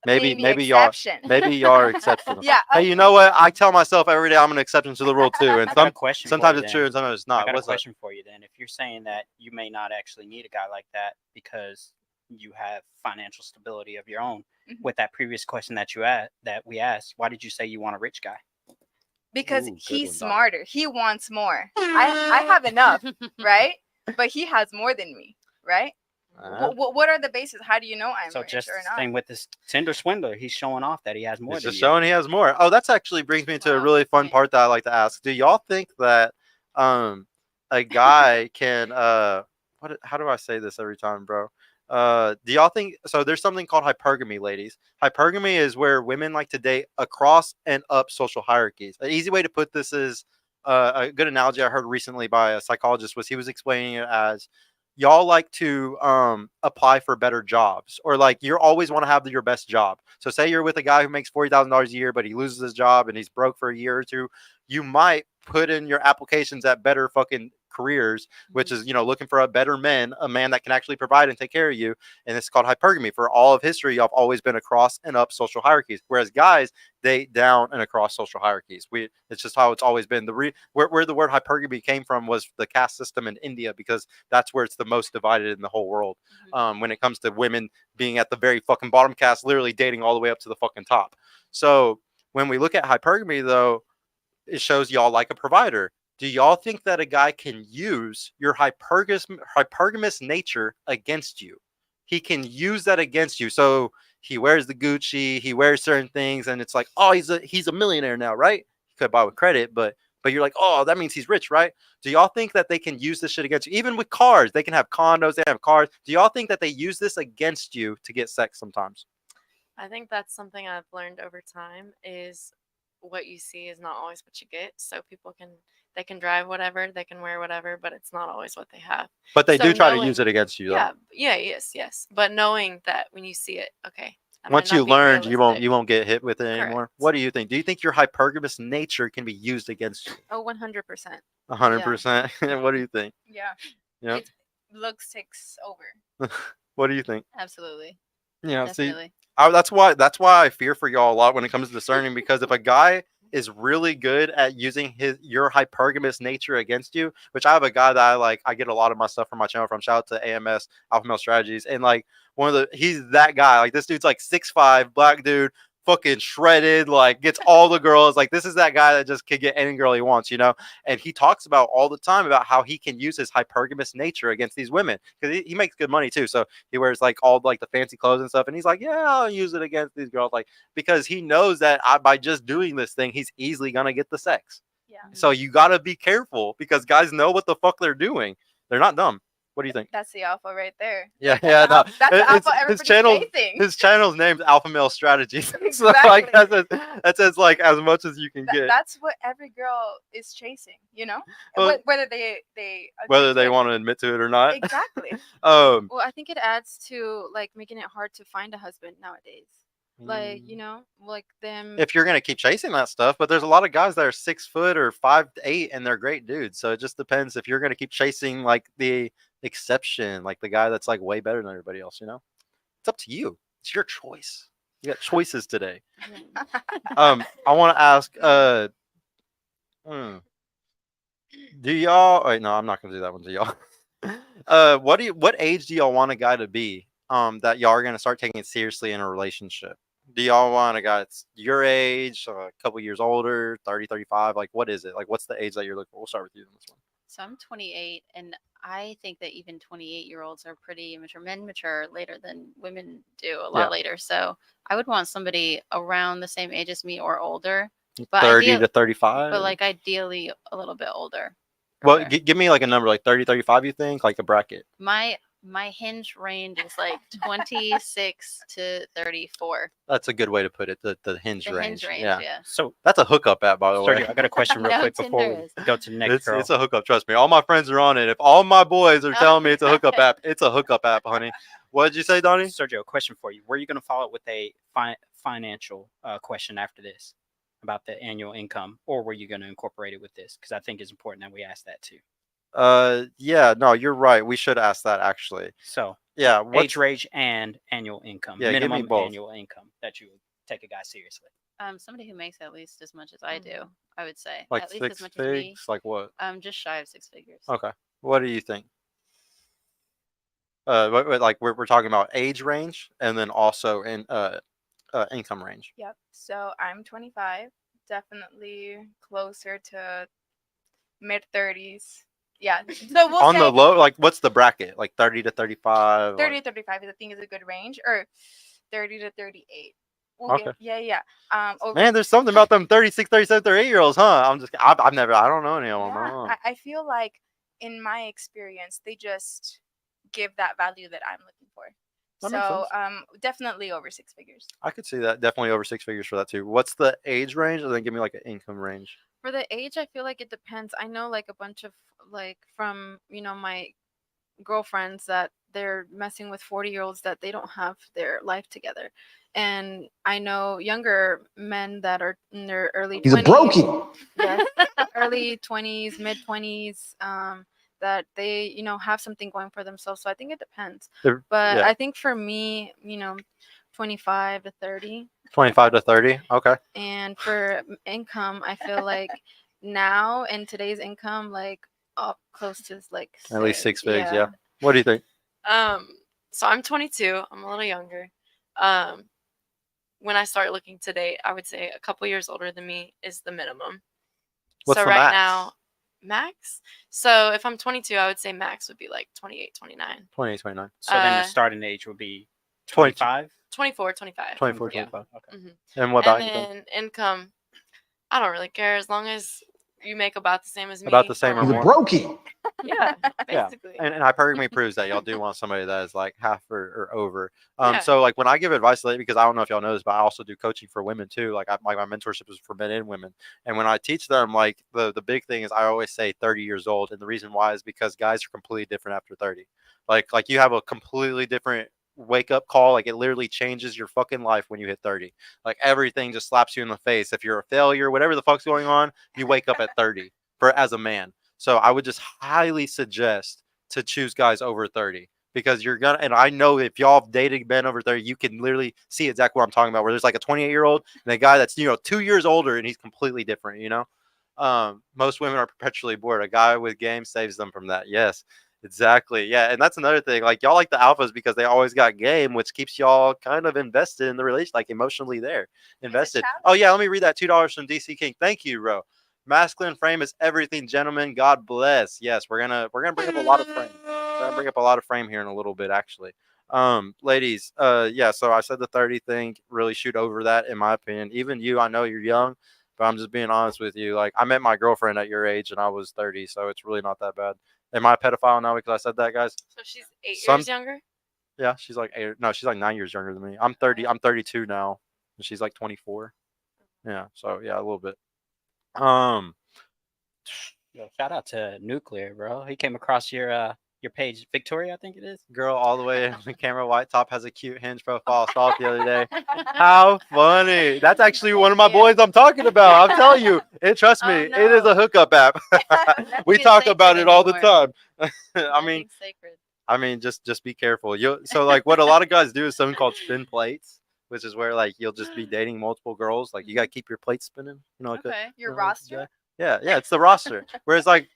Maybe being the y'all exception. maybe y'all are exceptional. Yeah. Hey, you know what? I tell myself every day I'm an exception to the rule too, and I got a question. sometimes for you it's then. true and sometimes it's I not. got a What's that? question for you then. If you're saying that you may not actually need a guy like that because you have financial stability of your own, Mhm. with that previous question that we asked, why did you say you want a rich guy? Because Ooh, good he's one, Dom. smarter. He wants more. I have enough, right? But he has more than me, right? What are the bases? How do you know I'm So rich just or not? same with this Tinder swindler, he's showing off that he has more He's than just you. showing he has more. Oh, that's actually brings me to a Wow, really fun point. part that I like to ask. Do y'all think that a guy can how do I say this every time, bro? Do y'all think so? There's something called hypergamy, ladies. Hypergamy is where women like to date across and up social hierarchies. An easy way to put this is a good analogy I heard recently by a psychologist was he was explaining it as y'all like to apply for better jobs, or like you always want to have your best job. So say you're with a guy who makes $40,000 a year, but he loses his job and he's broke for a year or two. You might put in your applications at better fucking careers, which is, looking for a better man, a man that can actually provide and take care of you. And it's called hypergamy. For all of history, y'all have always been across and up social hierarchies, whereas guys date down and across social hierarchies. It's just how it's always been. Where the word hypergamy came from was the caste system in India, because that's where it's the most divided in the whole world. When it comes to women being at the very fucking bottom caste, literally dating all the way up to the fucking top. So when we look at hypergamy, though, it shows y'all like a provider. Do y'all think that a guy can use your hypergamous nature against you? He can use that against you. So he wears the Gucci, he wears certain things, and it's like, oh, he's a millionaire now, right? He could buy with credit, but you're like, oh, that means he's rich, right? Do y'all think that they can use this shit against you? Even with cars, they can have condos, they have cars. Do y'all think that they use this against you to get sex sometimes? I think that's something I've learned over time is what you see is not always what you get. So people they can drive whatever, they can wear whatever, but it's not always what they have. But they So do try to knowing- use it against you, though. Yeah, yes. But knowing that when you see it, okay, That Once might you not be learned, realistic. you won't get hit with it anymore. Correct. What do you think? Do you think your hypergamous nature can be used against you? Oh, 100%. 100%. What do you think? Yeah. Yeah. It's looks takes over. What do you think? Absolutely. Yeah. See, Definitely. that's why I fear for y'all a lot when it comes to discerning, because if a guy is really good at using your hypergamous nature against you, which I have a guy that I get a lot of my stuff from my channel from. Shout out to AMS Alpha Male Strategies, and like he's that guy. Like this dude's like 6'5", black dude, fucking shredded, like gets all the girls. Like this is that guy that just can get any girl he wants, And he talks about all the time about how he can use his hypergamous nature against these women, because he makes good money too. So he wears like all like the fancy clothes and stuff, and he's like, yeah, I'll use it against these girls, like because he knows that by just doing this thing, he's easily gonna get the sex. Yeah. So you gotta be careful, because guys know what the fuck they're doing. They're not dumb. What do you think? That's the alpha right there. Yeah, That's yeah, the no. alpha, that's the alpha His everybody's channel, chasing. his channel's name's Alpha Male Strategies. So like Exactly. that says like as much as you can get, That's what every girl is chasing, Well, whether they whether agree they to want to admit to it or not. exactly. Um, Well, I think it adds to like making it hard to find a husband nowadays. Like, like them. if you're gonna keep chasing that stuff, but there's a lot of guys that are 6 foot or 5'8", and they're great dudes. So it just depends if you're gonna keep chasing like the exception, like the guy that's like way better than everybody else. It's up to you. It's your choice. You got choices today. I want to ask. Do y'all? Wait, no, I'm not gonna do that one to y'all. What age do y'all want a guy to be? That y'all are gonna start taking it seriously in a relationship. Do y'all want a guy that's your age, a couple years older, 30, 35? Like, what is it? Like, what's the age that you're looking for? We'll start with you on this one. So I'm 28, and I think that even 28-year-olds are pretty immature. Men mature later than women do, a lot later. So I would want somebody around the same age as me or older. But 30 to 35? But like ideally a little bit older. Well, give me like a number, like 30, 35, you think? Like a bracket. My hinge range is like 26 to 34. That's a good way to put it. The hinge range. Yeah. So that's a hookup app, by the way. Sergio, I got a question real quick before we go to the next girl. It's a hookup. Trust me. All my friends are on it. If all my boys are telling me it's a hookup app, it's a hookup app, honey. What did you say, Donnie? Sergio, a question for you. Were you going to follow up with a financial question after this about the annual income, or were you going to incorporate it with this? Because I think it's important that we ask that too. Yeah, no, you're right. We should ask that actually. So yeah, age range and annual income. Yeah, minimum give me both. Annual income that you would take a guy seriously. Somebody who makes at least as much as I do, I would say. Like at least 6 as much figs? as me. Like what? Just shy of 6 figures. Okay. What do you think? Like we're talking about age range and then also in income range. Yep. So I'm 25, definitely closer to mid 30s. Yeah. So we'll On say the low, like what's the bracket? Like 30 to 35? 30 like... to 35 I think is a good range, or 30 to 38. Okay. Yeah. Man, there's something about them 36, 37, 38-year-olds, huh? I don't know any of them. Yeah, I feel like in my experience, they just give that value that I'm looking for. That makes So sense. definitely over 6 figures. I could see that. Definitely over 6 figures for that too. What's the age range? And then give me like an income range. For the age, I feel like it depends. I know like a bunch of like from my girlfriends that they're messing with 40-year-olds that they don't have their life together. And I know younger men that are in their early 20s. He's a brokey. Yes, early 20s, mid 20s, that they, have something going for themselves. So I think it depends. But yeah. I think for me, 25 to 30. 25 to 30. Okay. And for income, I feel like now in today's income, like up close to like at least 6 figs. Yeah. What do you think? So I'm 22. I'm a little younger. When I start looking to date, I would say a couple years older than me is the minimum. What's so the right max? now, max. So if I'm 22, I would say max would be like 28, 29. 28, 29. So then the starting age would be 25? 24, 25. 24, Yeah. 25. Okay. Mm-hmm. And what about income? Income, I don't really care as long as you make about the same as me. About the same or He's a more? brokey. Yeah, basically. Yeah. And hypergamy proves that y'all do want somebody that is like half or over. Yeah. So like when I give advice lately, because I don't know if y'all know this, but I also do coaching for women too. Like my mentorship is for men and women. And when I teach them, like the big thing is I always say 30 years old. And the reason why is because guys are completely different after 30. Like you have a completely different wake up call. Like, it literally changes your fucking life when you hit 30. Like, everything just slaps you in the face. If you're a failure, whatever the fuck's going on, you wake up at 30 as a man. So I would just highly suggest to choose guys over 30, because you're gonna, and I know if y'all have dated men over 30, you can literally see exactly what I'm talking about, where there's like a 28-year-old and a guy that's 2 years older and he's completely different. Most women are perpetually bored. A guy with game saves them from that. Yes, exactly. Yeah, and that's another thing. Like, y'all like the alphas because they always got game, which keeps y'all kind of invested in the relation, like emotionally there, invested. Oh yeah, let me read that $2 from DC King. Thank you, bro. Masculine frame is everything, gentlemen. God bless. Yes, we're gonna bring up a lot of frame. We're gonna bring up a lot of frame here in a little bit, actually. Ladies, yeah. So I said the 30 thing. Really shoot over that, in my opinion. Even you, I know you're young, but I'm just being honest with you. Like, I met my girlfriend at your age, and I was 30, so it's really not that bad. Am I a pedophile now because I said that, guys? So she's 8 Some- years younger. Yeah, she's like 8. No, she's like 9 years younger than me. I'm 30. I'm 32 now, and she's like 24. Yeah. So yeah, a little bit. Yo, shout out to Nuclear, bro. He came across your page, Victoria, I think it is. Girl all the way in the camera, white top, has a cute Hinge profile. Saw it the other day. How funny! That's actually one of my boys I'm talking about. I'm telling you, trust me, Oh, it is a no. hookup app. We Nothing is talk about sacred it all the anymore. time. I mean, Nothing's sacred. just be careful. So like, what a lot of guys do is something called spin plates, which is where like you'll just be dating multiple girls. Like, you gotta keep your plate spinning. Like Okay. Your like roster. yeah, it's the roster. Whereas like,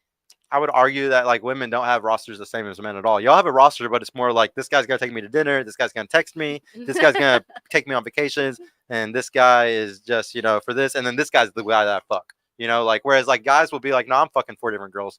I would argue that like women don't have rosters the same as men at all. Y'all have a roster, but it's more like, this guy's gonna take me to dinner, this guy's gonna text me, this guy's gonna take me on vacations, and this guy is just for this, and then this guy's the guy that I fuck. Like, whereas like guys will be like, no, I'm fucking 4 different girls.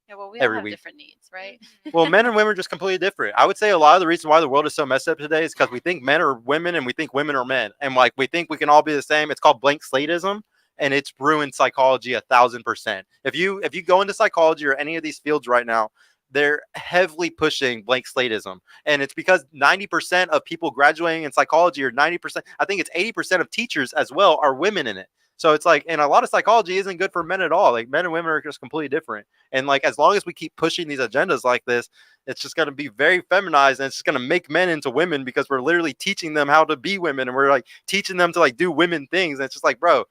Yeah, well, we all Every have week. different needs, right? Well, men and women are just completely different. I would say a lot of the reason why the world is so messed up today is because we think men are women and we think women are men, and like we think we can all be the same. It's called blank slateism, and it's ruined psychology 1,000%. If you go into psychology or any of these fields right now, they're heavily pushing blank slateism, and it's because 90% of people graduating in psychology, or 90%, I think it's 80% of teachers as well, are women in it. So it's like, and a lot of psychology isn't good for men at all. Like, men and women are just completely different. And like, as long as we keep pushing these agendas like this, it's just going to be very feminized, and it's just going to make men into women, because we're literally teaching them how to be women, and we're like teaching them to like do women things. And it's just like, bro,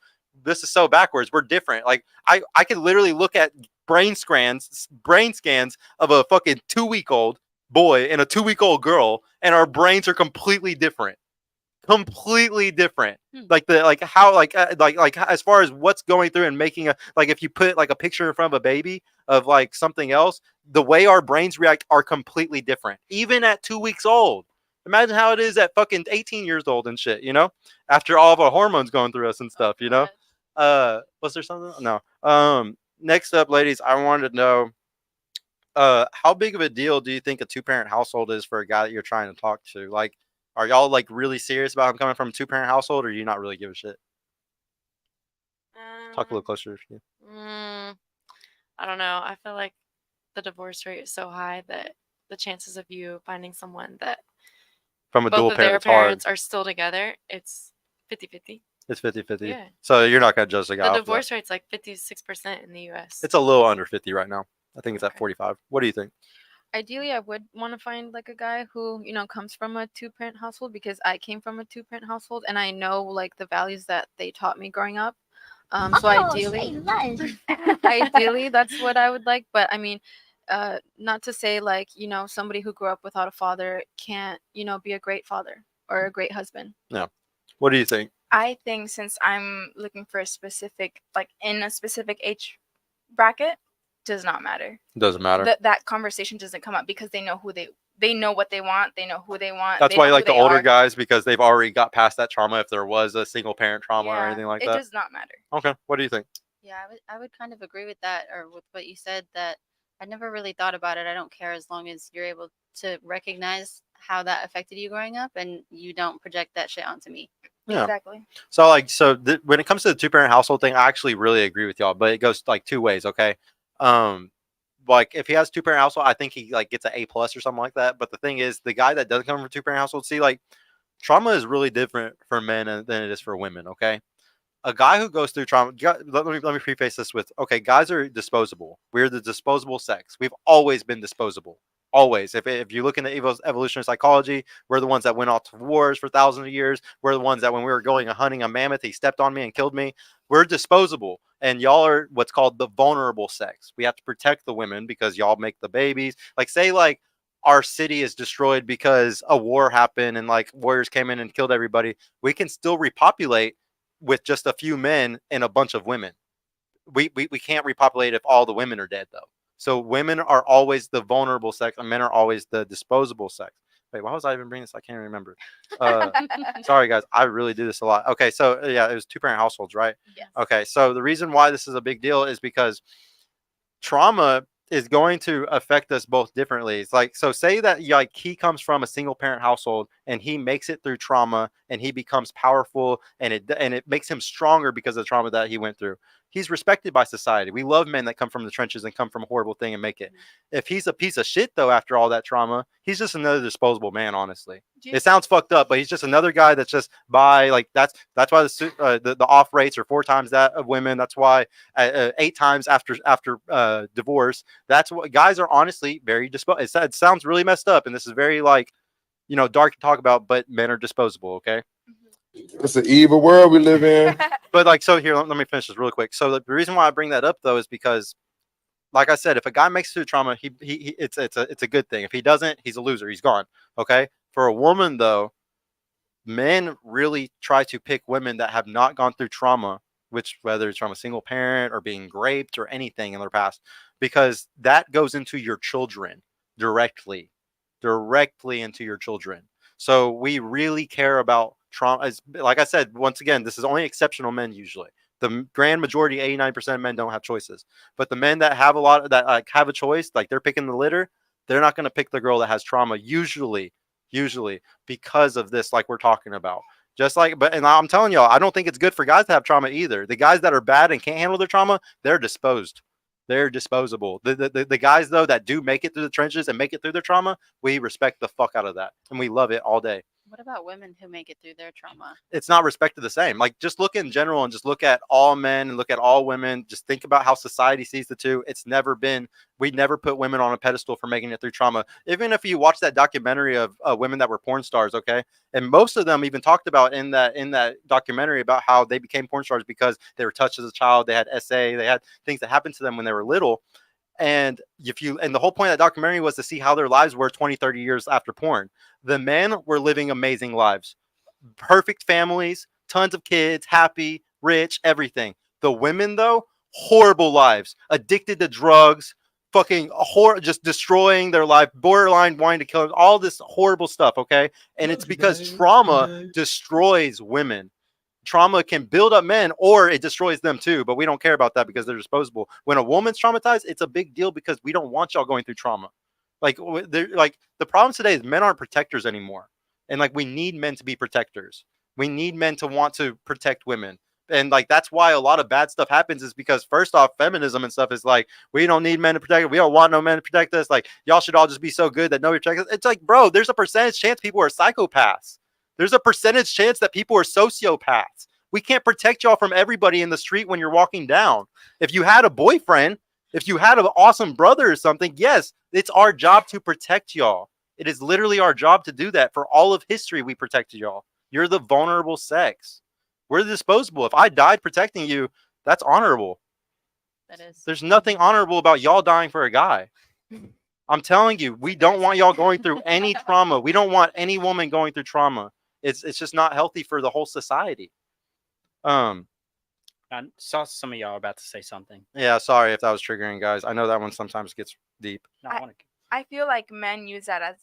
this is so backwards. We're different. Like, I could literally look at brain scans of a fucking 2-week-old boy and a 2-week-old girl, and our brains are completely different. Like as far as what's going through and making like, if you put like a picture in front of a baby of like something else, the way our brains react are completely different, even at 2 weeks old. Imagine how it is at fucking 18 years old and shit, after all of our hormones going through us and stuff. Was there something? No. Next up, ladies, I wanted to know, how big of a deal do you think a 2-parent household is for a guy that you're trying to talk to? Like, are y'all like really serious about him coming from a 2-parent household, or do you not really give a shit? Talk a little closer. I don't know. I feel like the divorce rate is so high that the chances of you finding someone that From a both dual of their parent, it's hard. parents are still together, it's 50-50. It's 50-50. Yeah. So you're not gonna judge the guy. The off of that. divorce rate's like 56% in the U.S. It's a little under 50 right now. I think it's at Okay. 45. What do you think? Ideally, I would want to find like a guy who comes from a 2-parent household, because I came from a 2-parent household, and I know like the values that they taught me growing up. So ideally that's what I would like. But I mean, not to say like somebody who grew up without a father can't be a great father or a great husband. No. What do you think? I think since I'm looking for a specific, like in a specific age bracket, does not matter. Doesn't matter. That conversation doesn't come up, because they know who they know what they want. They know who they want. That's they why know you like who the they older are. guys, because they've already got past that trauma, if there was a single parent trauma or anything like it that. does not matter. Okay. What do you think? Yeah, I would kind of agree with that, or with what you said, that I never really thought about it. I don't care, as long as you're able to recognize how that affected you growing up, and you don't project that shit onto me. Yeah. Exactly. So like, when it comes to the 2-parent household thing, I actually really agree with y'all, but it goes like 2 ways. Okay. Like, if he has 2-parent household, I think he like gets an A+ or something like that. But the thing is, the guy that doesn't come from a 2-parent household, see, like, trauma is really different for men than it is for women. Okay. A guy who goes through trauma, let me preface this with, okay, guys are disposable. We're the disposable sex. We've always been disposable. Always. If you look into evolutionary psychology, we're the ones that went off to wars for thousands of years. We're the ones that when we were going and hunting a mammoth, he stepped on me and killed me. We're disposable. And y'all are what's called the vulnerable sex. We have to protect the women because y'all make the babies. Like, say, like, our city is destroyed because a war happened and like warriors came in and killed everybody. We can still repopulate with just a few men and a bunch of women. We can't repopulate if all the women are dead, though. So women are always the vulnerable sex, and men are always the disposable sex. Wait, why was I even bringing this? I can't remember. Sorry, guys. I really do this a lot. Okay, so yeah, it was 2-parent households, right? Yes. Okay, so the reason why this is a big deal is because trauma is going to affect us both differently. It's like, so say that like he comes from a single parent household and he makes it through trauma and he becomes powerful and it makes him stronger because of the trauma that he went through. He's respected by society. We love men that come from the trenches and come from a horrible thing and make it. If he's a piece of shit though after all that trauma, he's just another disposable man, honestly. It sounds fucked up, but he's just another guy that's just like that's why the off rates are 4 times that of women. That's why 8 times after divorce. That's what guys are honestly very disposable. It sounds really messed up, and this is very like dark to talk about, but men are disposable. Okay. It's an evil world we live in. But like, so here, let me finish this real quick. So the reason why I bring that up though is because, like I said, if a guy makes it through trauma, it's a good thing. If he doesn't, he's a loser. He's gone. Okay. For a woman though, men really try to pick women that have not gone through trauma, which whether it's from a single parent or being raped or anything in their past, because that goes into your children directly into your children. So we really care about trauma. Like I said, once again, this is only exceptional men usually. The grand majority, 89% of men don't have choices. But the men that have have a choice, like they're picking the litter, they're not going to pick the girl that has trauma usually because of this, like we're talking about. And I'm telling y'all, I don't think it's good for guys to have trauma either. The guys that are bad and can't handle their trauma, they're disposed. They're disposable. The guys though that do make it through the trenches and make it through their trauma, we respect the fuck out of that and we love it all day. What about women who make it through their trauma? It's not respected the same. Like, just look in general and just look at all men and look at all women. Just think about how society sees the two. We never put women on a pedestal for making it through trauma. Even if you watch that documentary of women that were porn stars, okay? And most of them even talked about in that documentary about how they became porn stars because they were touched as a child. They had SA, they had things that happened to them when they were little. And the whole point of that documentary was to see how their lives were 20, 30 years after porn. The men were living amazing lives, perfect families, tons of kids, happy, rich, everything. The women, though, horrible lives, addicted to drugs, fucking just destroying their life, borderline wanting to kill them, all this horrible stuff, okay? And it's because trauma destroys women. Trauma can build up men or it destroys them too, but we don't care about that because they're disposable. When a woman's traumatized, it's a big deal because we don't want y'all going through trauma. Like the problem today is men aren't protectors anymore. And like we need men to be protectors. We need men to want to protect women. And like that's why a lot of bad stuff happens is because first off, feminism and stuff is like, we don't need men to protect us. We don't want no men to protect us. Like y'all should all just be so good that nobody protects us. It's like, bro, there's a percentage chance people are psychopaths. There's a percentage chance that people are sociopaths. We can't protect y'all from everybody in the street when you're walking down. If you had a boyfriend, if you had an awesome brother or something, yes, it's our job to protect y'all. It is literally our job to do that. For all of history, we protected y'all. You're the vulnerable sex. We're the disposable. If I died protecting you, that's honorable. That is. There's nothing honorable about y'all dying for a guy. I'm telling you, we don't want y'all going through any trauma. We don't want any woman going through trauma. It's just not healthy for the whole society. I saw some of y'all about to say something. Yeah, sorry if that was triggering, guys. I know that one sometimes gets deep. No, I feel like men use that as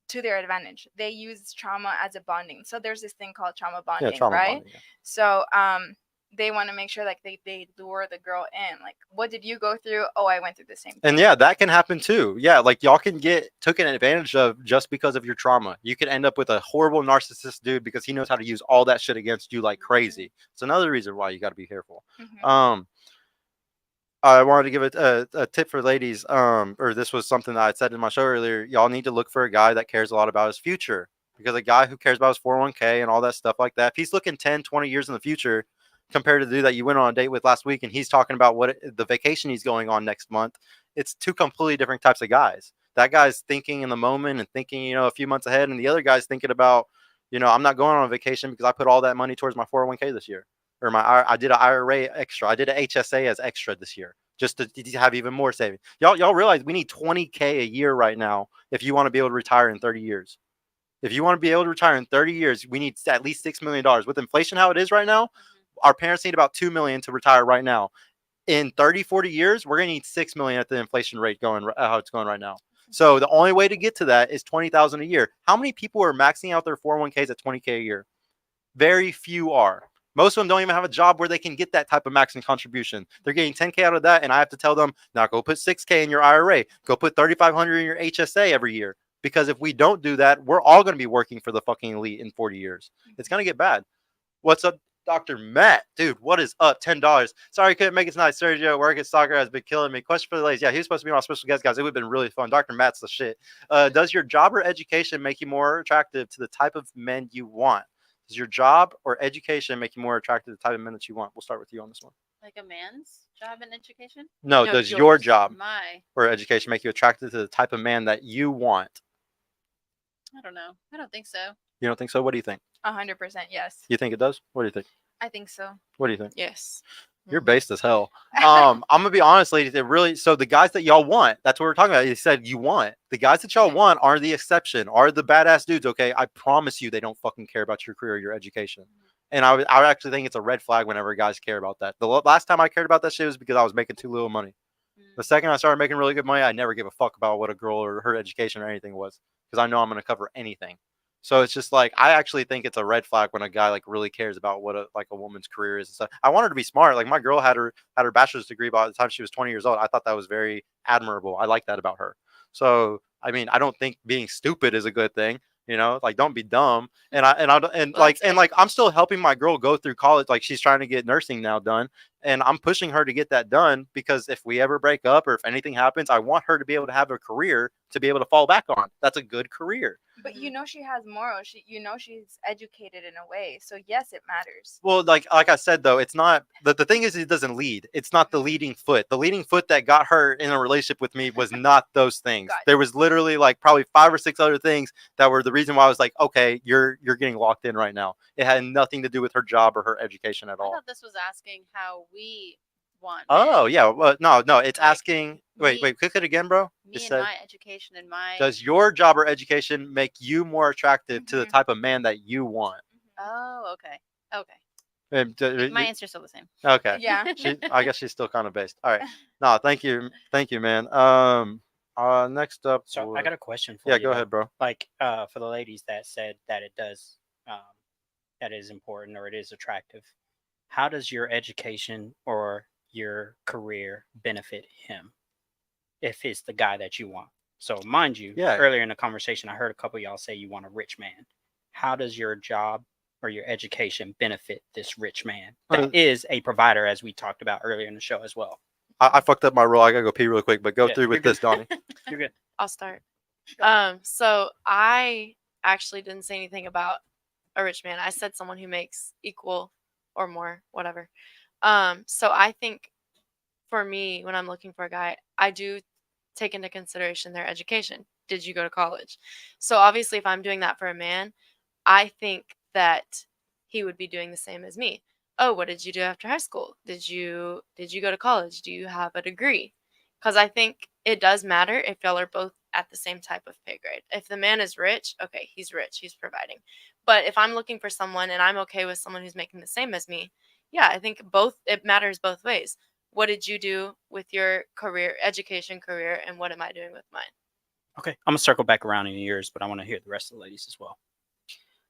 to their advantage. They use trauma as a bonding. So there's this thing called trauma bonding, right? Bonding, yeah. So they want to make sure like they lure the girl in. Like, what did you go through? Oh, I went through the same thing. And yeah, that can happen too. Yeah, like y'all can get taken advantage of just because of your trauma. You could end up with a horrible narcissist dude because he knows how to use all that shit against you like crazy. It's another reason why you got to be careful. Mm-hmm. I wanted to give a tip for ladies. Or this was something that I said in my show earlier. Y'all need to look for a guy that cares a lot about his future, because a guy who cares about his 401k and all that stuff like that, if he's looking 10, 20 years in the future, compared to the dude that you went on a date with last week and he's talking about the vacation he's going on next month, it's two completely different types of guys. that guy's thinking in the moment and thinking, you know, a few months ahead, and the other guy's thinking about, you know, I'm not going on a vacation because I put all that money towards my 401k this year, or I did an IRA extra, I did an HSA as extra this year just to have even more savings. Y'all realize we need 20K a year right now if you want to be able to retire in 30 years. If you want to be able to retire in 30 years, we need at least $6 million. With inflation how it is right now, our parents need about $2 million to retire right now. In 30, 40 years, we're going to need $6 million at the inflation rate going how it's going right now. So the only way to get to that is 20,000 a year. How many people are maxing out their 401ks at 20K a year? Very few are. Most of them don't even have a job where they can get that type of maximum contribution. They're getting 10K out of that, and I have to tell them, now go put 6K in your IRA. Go put 3,500 in your HSA every year. Because if we don't do that, we're all going to be working for the fucking elite in 40 years. It's going to get bad. What's up, Dr. Matt? Dude, what is up? $10. Sorry, couldn't make it tonight. Sergio, work at soccer has been killing me. Question for the ladies. Yeah, he was supposed to be my special guest, guys. It would have been really fun. Dr. Matt's the shit. Does your job or education make you more attractive to the type of men you want? Does your job or education make you more attractive to the type of men that you want? We'll start with you on this one. Like a man's job and education? No, No, does your yours. job My, or education make you attractive to the type of man that you want? I don't know. I don't think so. You don't think so? What do you think? 100% yes. You think it does? What do you think? I think so. What do you think? Yes. You're based as hell. I'm gonna be honest, ladies. It really so the guys that y'all want, that's what we're talking about. You said you want the guys that y'all want are the exception, are the badass dudes. Okay, I promise you, they don't fucking care about your career, or your education. And I would actually think it's a red flag whenever guys care about that. The last time I cared about that shit was because I was making too little money. The second I started making really good money, I never give a fuck about what a girl or her education or anything was because I know I'm gonna cover anything. So it's just like I actually think it's a red flag when a guy like really cares about what a woman's career is and stuff. I want her to be smart. Like my girl had her bachelor's degree by the time she was 20 years old. I thought that was very admirable. I like that about her. So I mean, I don't think being stupid is a good thing. You know, like don't be dumb. And I'm still helping my girl go through college. Like she's trying to get nursing now done. And I'm pushing her to get that done because if we ever break up or if anything happens, I want her to be able to have a career to be able to fall back on. That's a good career. But you know she has morals. She's educated in a way. So yes, it matters. Well, like I said though, it's not the thing is it doesn't lead. It's not the leading foot. The leading foot that got her in a relationship with me was not those things. There was literally like probably 5 or 6 other things that were the reason why I was like, okay, you're getting locked in right now. It had nothing to do with her job or her education at I all. thought this was asking how we want. Oh men. yeah, well, no, it's Like, asking. Wait, click it again, bro. Me It and said, my education and my. does your job or education make you more attractive to the type of man that you want? Oh, okay. Okay. And, My answer's still the same. Okay. Yeah. I guess she's still kind of based. All right. No, thank you, man. Next up. So I got a question for Yeah, you. go though. ahead, bro. Like for the ladies that said that it does, that is important or it is attractive. How does your education or your career benefit him if it's the guy that you want? So mind you, earlier in the conversation, I heard a couple of y'all say you want a rich man. How does your job or your education benefit this rich man that is a provider, as we talked about earlier in the show as well? I fucked up my role. I gotta go pee real quick, but go through with this, Donnie. You're good. I'll start. So I actually didn't say anything about a rich man. I said someone who makes equal or more, whatever. So I think for me, when I'm looking for a guy, I do take into consideration their education. Did you go to college? So obviously, if I'm doing that for a man, I think that he would be doing the same as me. Oh, what did you do after high school? Did you go to college? Do you have a degree? Because I think it does matter if y'all are both at the same type of pay grade. If the man is rich, okay, he's rich, he's providing. But if I'm looking for someone and I'm okay with someone who's making the same as me, yeah, I think it matters both ways. What did you do with your education career, and what am I doing with mine? Okay, I'm gonna circle back around in yours, but I want to hear the rest of the ladies as well.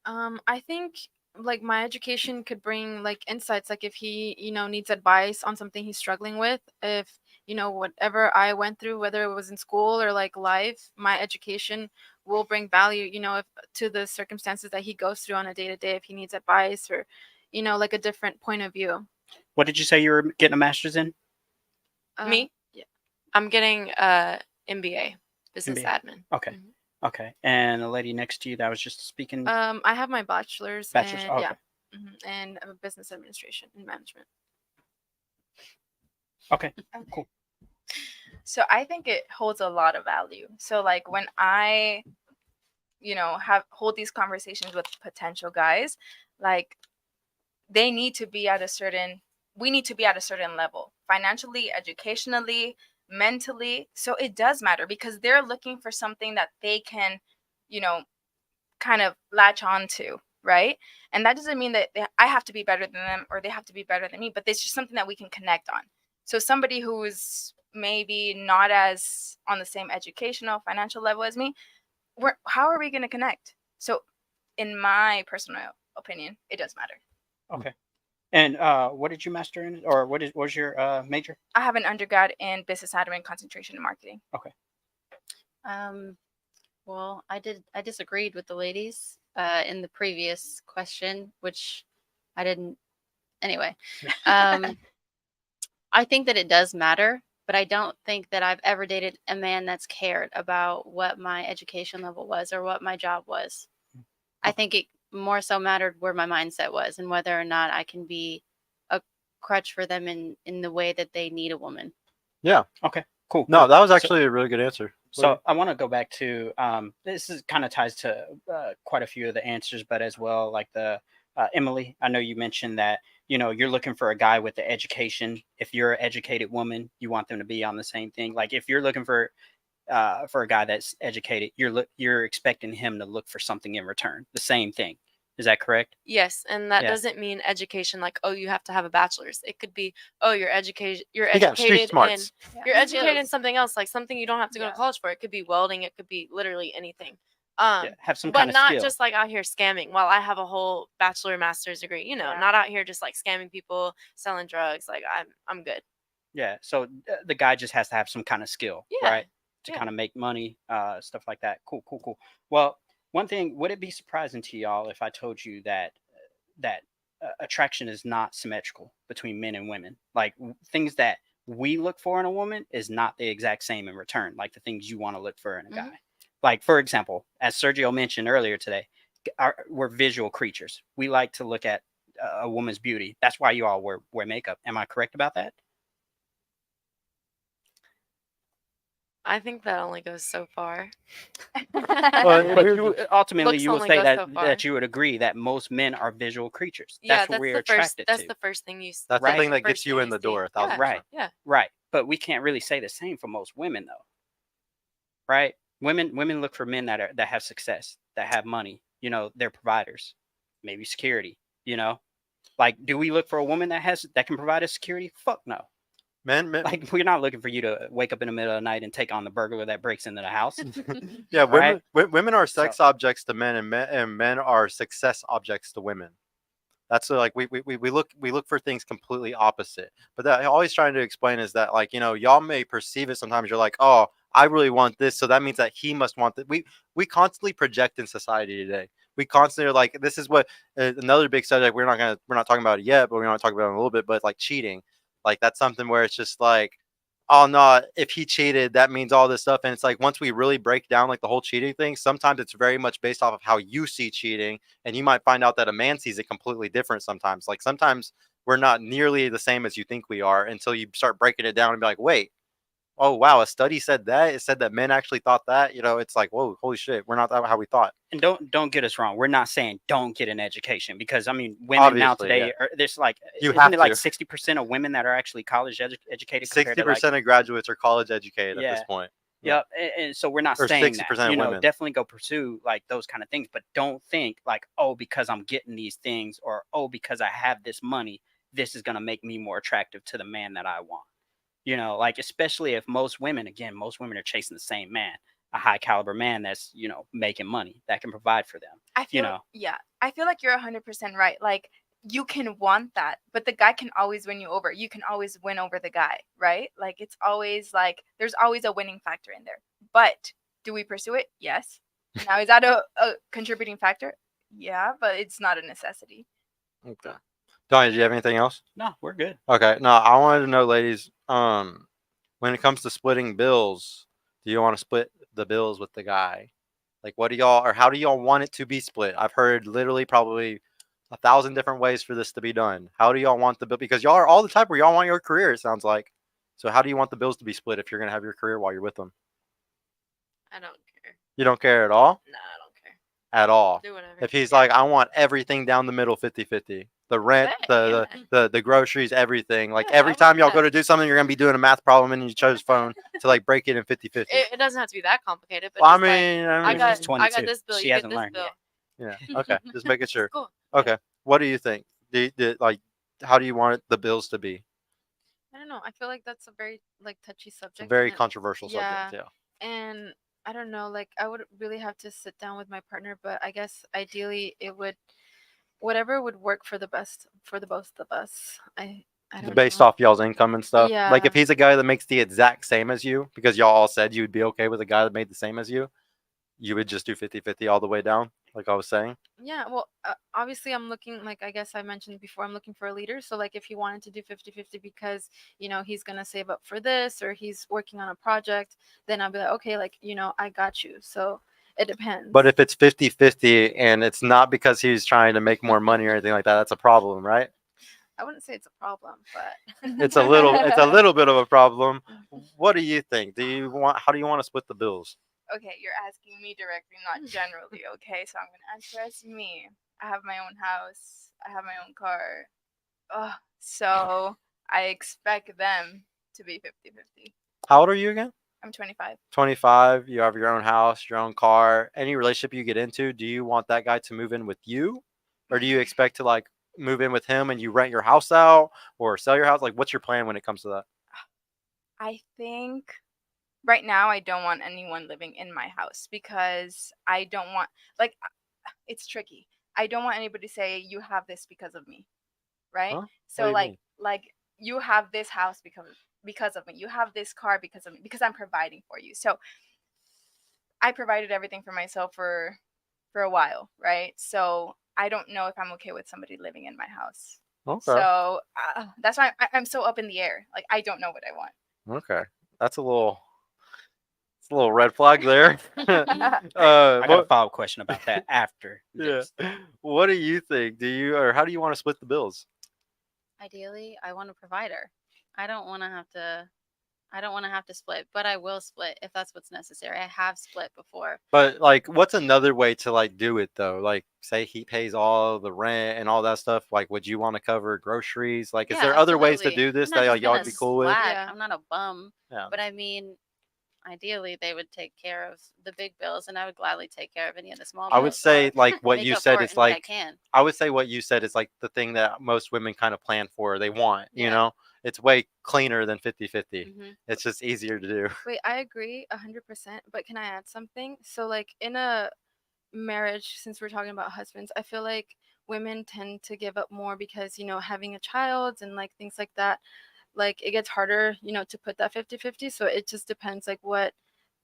I think like my education could bring like insights, like if he needs advice on something he's struggling with, if whatever I went through, whether it was in school or like life, my education will bring value, if to the circumstances that he goes through on a day-to-day, if he needs advice or like a different point of view. What did you say you were getting a master's in? Me? Yeah. I'm getting MBA, business admin. Okay. Mm-hmm. Okay. And the lady next to you that was just speaking. I have my bachelor's. Okay. Yeah. And business administration and management. Okay. Cool. So I think it holds a lot of value. So like when I, hold these conversations with potential guys, like they need to be at a certain we need to be at a certain level, financially, educationally, mentally. So it does matter because they're looking for something that they can, you know, kind of latch on to, right? And that doesn't mean that I have to be better than them or they have to be better than me, but it's just something that we can connect on. So somebody who is maybe not as on the same educational, financial level as me, how are we going to connect? So in my personal opinion, it does matter. Okay. And what did you master in, or what was your major? I have an undergrad in business admin, concentration in marketing. Okay. Well, I disagreed with the ladies in the previous question, which I didn't. Anyway, I think that it does matter, but I don't think that I've ever dated a man that's cared about what my education level was or what my job was. I think it more so mattered where my mindset was and whether or not I can be a crutch for them in the way that they need a woman. Yeah. Okay. Cool. No, cool. that was actually a really good answer. So I want to go back to this is kind of ties to quite a few of the answers, but as well like the Emily. I know you mentioned that you're looking for a guy with the education. If you're an educated woman, you want them to be on the same thing. Like if you're looking for a guy that's educated, you're expecting him to look for something in return, the same thing. Is that correct? Yes, and that Yeah. doesn't mean education like, oh, you have to have a bachelor's. It could be, oh, you're educated You got street in smarts. you're Yeah. educated in something else, like something you don't have to go to Yeah. college for. It could be welding, it could be literally anything. Yeah, have some But kind of not skill. just like out here scamming. While I have a whole bachelor master's degree, Yeah. not out here just like scamming people, selling drugs. Like I'm good. Yeah. So the guy just has to have some kind of skill, Yeah, right? To yeah. kind of make money, stuff like that. Cool, cool, cool. Well, one thing, would it be surprising to y'all if I told you that attraction is not symmetrical between men and women? Like things that we look for in a woman is not the exact same in return. Like the things you want to look for in a guy. Like for example, as Sergio mentioned earlier today, we're visual creatures. We like to look at a woman's beauty. That's why you all wear makeup. Am I correct about that? I think that only goes so far. Well, But you, ultimately, Looks you would only say go that so far. that you would agree that most men are visual creatures. Yeah, That's what we're attracted that's to. the first thing you. That's Right. the thing that first gets you thing in the see. door. Yeah, 1,000%. Right. yeah. Right. But we can't really say the same for most women, though. Right? Women look for men that have success, that have money. They're providers, maybe security. Like, do we look for a woman that can provide us security? Fuck no. Men, Like, we're not looking for you to wake up in the middle of the night and take on the burglar that breaks into the house. yeah, right? women are sex So- objects to men, and men are success objects to women. That's like we look for things completely opposite. But that always trying to explain is that like y'all may perceive it sometimes. You're like, oh, I really want this, so that means that he must want that. We constantly project in society today. We constantly are like, this is what another big subject. We're not talking about it yet, but we're going to talk about it in a little bit. But like cheating, like that's something where it's just like, oh no, if he cheated, that means all this stuff. And it's like once we really break down like the whole cheating thing, sometimes it's very much based off of how you see cheating, and you might find out that a man sees it completely different sometimes. Like sometimes we're not nearly the same as you think we are until you start breaking it down and be like, wait, oh wow, a study said that. It said that men actually thought that. It's like, whoa, holy shit, we're not that how we thought. And don't get us wrong. We're not saying don't get an education, because I mean, women now Obviously, today, yeah. there's like, You isn't have it like to. 60% of women that are actually college educated? compared to, 60% of graduates are college educated at Yeah. this point. Yep. And so we're not Or saying 60% that. of women. Definitely go pursue like those kind of things, but don't think like, oh, because I'm getting these things, or oh, because I have this money, this is gonna make me more attractive to the man that I want. Like especially if most women are chasing the same man, a high caliber man that's making money that can provide for them. I feel like you're 100% right. Like you can want that, but the guy can always win you over. You can always win over the guy, right? Like it's always like there's always a winning factor in there. But do we pursue it? Yes. Now is that a contributing factor? Yeah, but it's not a necessity. Okay. Donnie, do you have anything else? No, we're good. Okay. No, I wanted to know, ladies, when it comes to splitting bills, do you want to split the bills with the guy? Like, how do y'all want it to be split? I've heard literally probably 1,000 different ways for this to be done. How do y'all want the bill? Because y'all are all the type where y'all want your career, it sounds like. So how do you want the bills to be split if you're gonna have your career while you're with them? I don't care. You don't care at all? Nah, I don't care. At all. Do whatever. If he's Yeah. like, I want everything down the middle 50-50. The rent, Bet, the groceries, everything. Like Yeah, every I time want y'all go that. to do something, you're gonna be doing a math problem and you chose phone to like break it in 50-50. It doesn't have to be that complicated, but Well, I just like, mean, I got, She's I 22. got this bill. She You get hasn't this learned bill. yet. yeah. Okay, just making sure. Cool. Okay, what do you think? Like, how do you want the bills to be? I don't know. I feel like that's a very like touchy It's subject. a very and controversial yeah. subject. Yeah. And I don't know. Like I would really have to sit down with my partner, but I guess ideally it would whatever would work for the best for the both of us. I don't Based know. off y'all's income and stuff. Like Yeah. if he's a guy that makes the exact same as you, because y'all all said you would be okay with a guy that made the same as you would just do 50-50 all the way down, like I was saying. Yeah, well, obviously I'm looking like I guess I mentioned before I'm looking for a leader. So like if he wanted to do 50-50 because, he's going to save up for this or he's working on a project, then I'll be like, okay, like, I got you. So it depends. But if it's 50-50 and it's not because he's trying to make more money or anything like that, that's a problem, right? I wouldn't say it's a problem, but It's a little bit of a problem. What do you think? How do you want to split the bills? Okay, you're asking me directly, not generally. Okay, so I'm gonna answer as me. I have my own house. I have my own car. Ugh, so I expect them to be 50-50. How old are you again? I'm 25. 25. You have your own house, your own car. Any relationship you get into, do you want that guy to move in with you? Or do you expect to like move in with him and you rent your house out or sell your house? Like what's your plan when it comes to that? I think right now I don't want anyone living in my house because I don't want like it's tricky. I don't want anybody to say you have this because of me, right? Huh? What do So you mean? like you have this house because of me. You have this car because of me because I'm providing for you. So I provided everything for myself for a while, right? So I don't know if I'm okay with somebody living in my house. Okay. So that's why I'm so up in the air. Like I don't know what I want. Okay. That's a little red flag there. I got a what, follow-up question about that after yeah. this. What do you think? How do you want to split the bills? Ideally, I want a provider. I don't want to have to split, but I will split if that's what's necessary. I have split before. But like, what's another way to like do it though? Like, say he pays all the rent and all that stuff. Like, would you want to cover groceries? Like, is Yeah, there other ways to absolutely. do this I'm not that just like, y'all gonna would be cool with? slack. Yeah. I'm not a bum. Yeah. But I mean, ideally, they would take care of the big bills, and I would gladly take care of any of the small bills. I would say or like what make you up said for it is in what I like can. I would say what you said is like the thing that most women kind of plan for. They want, Yeah. it's way cleaner than 50-50. Mhm. It's just easier to do. wait, I agree 100%, but can I add something? So like in a marriage, since we're talking about husbands, I feel like women tend to give up more because, having a child and like things like that, like it gets harder, to put that 50-50. So it just depends like what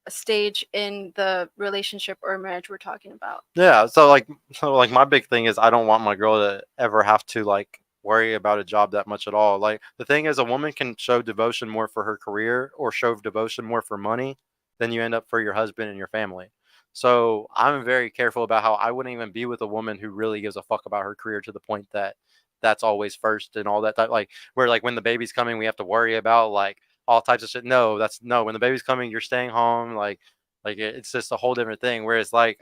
stage in the relationship or marriage we're talking about. Yeah, so like my big thing is I don't want my girl to ever have to like worry about a job that much at all. Like the thing is a woman can show devotion more for her career or show devotion more for money than you end up for your husband and your family. So I'm very careful about how I wouldn't even be with a woman who really gives a fuck about her career to the point that that's always first and all that like where like when the baby's coming we have to worry about like all types of shit. No, that's no. When the baby's coming, you're staying home. Like it's just a whole different thing. Whereas like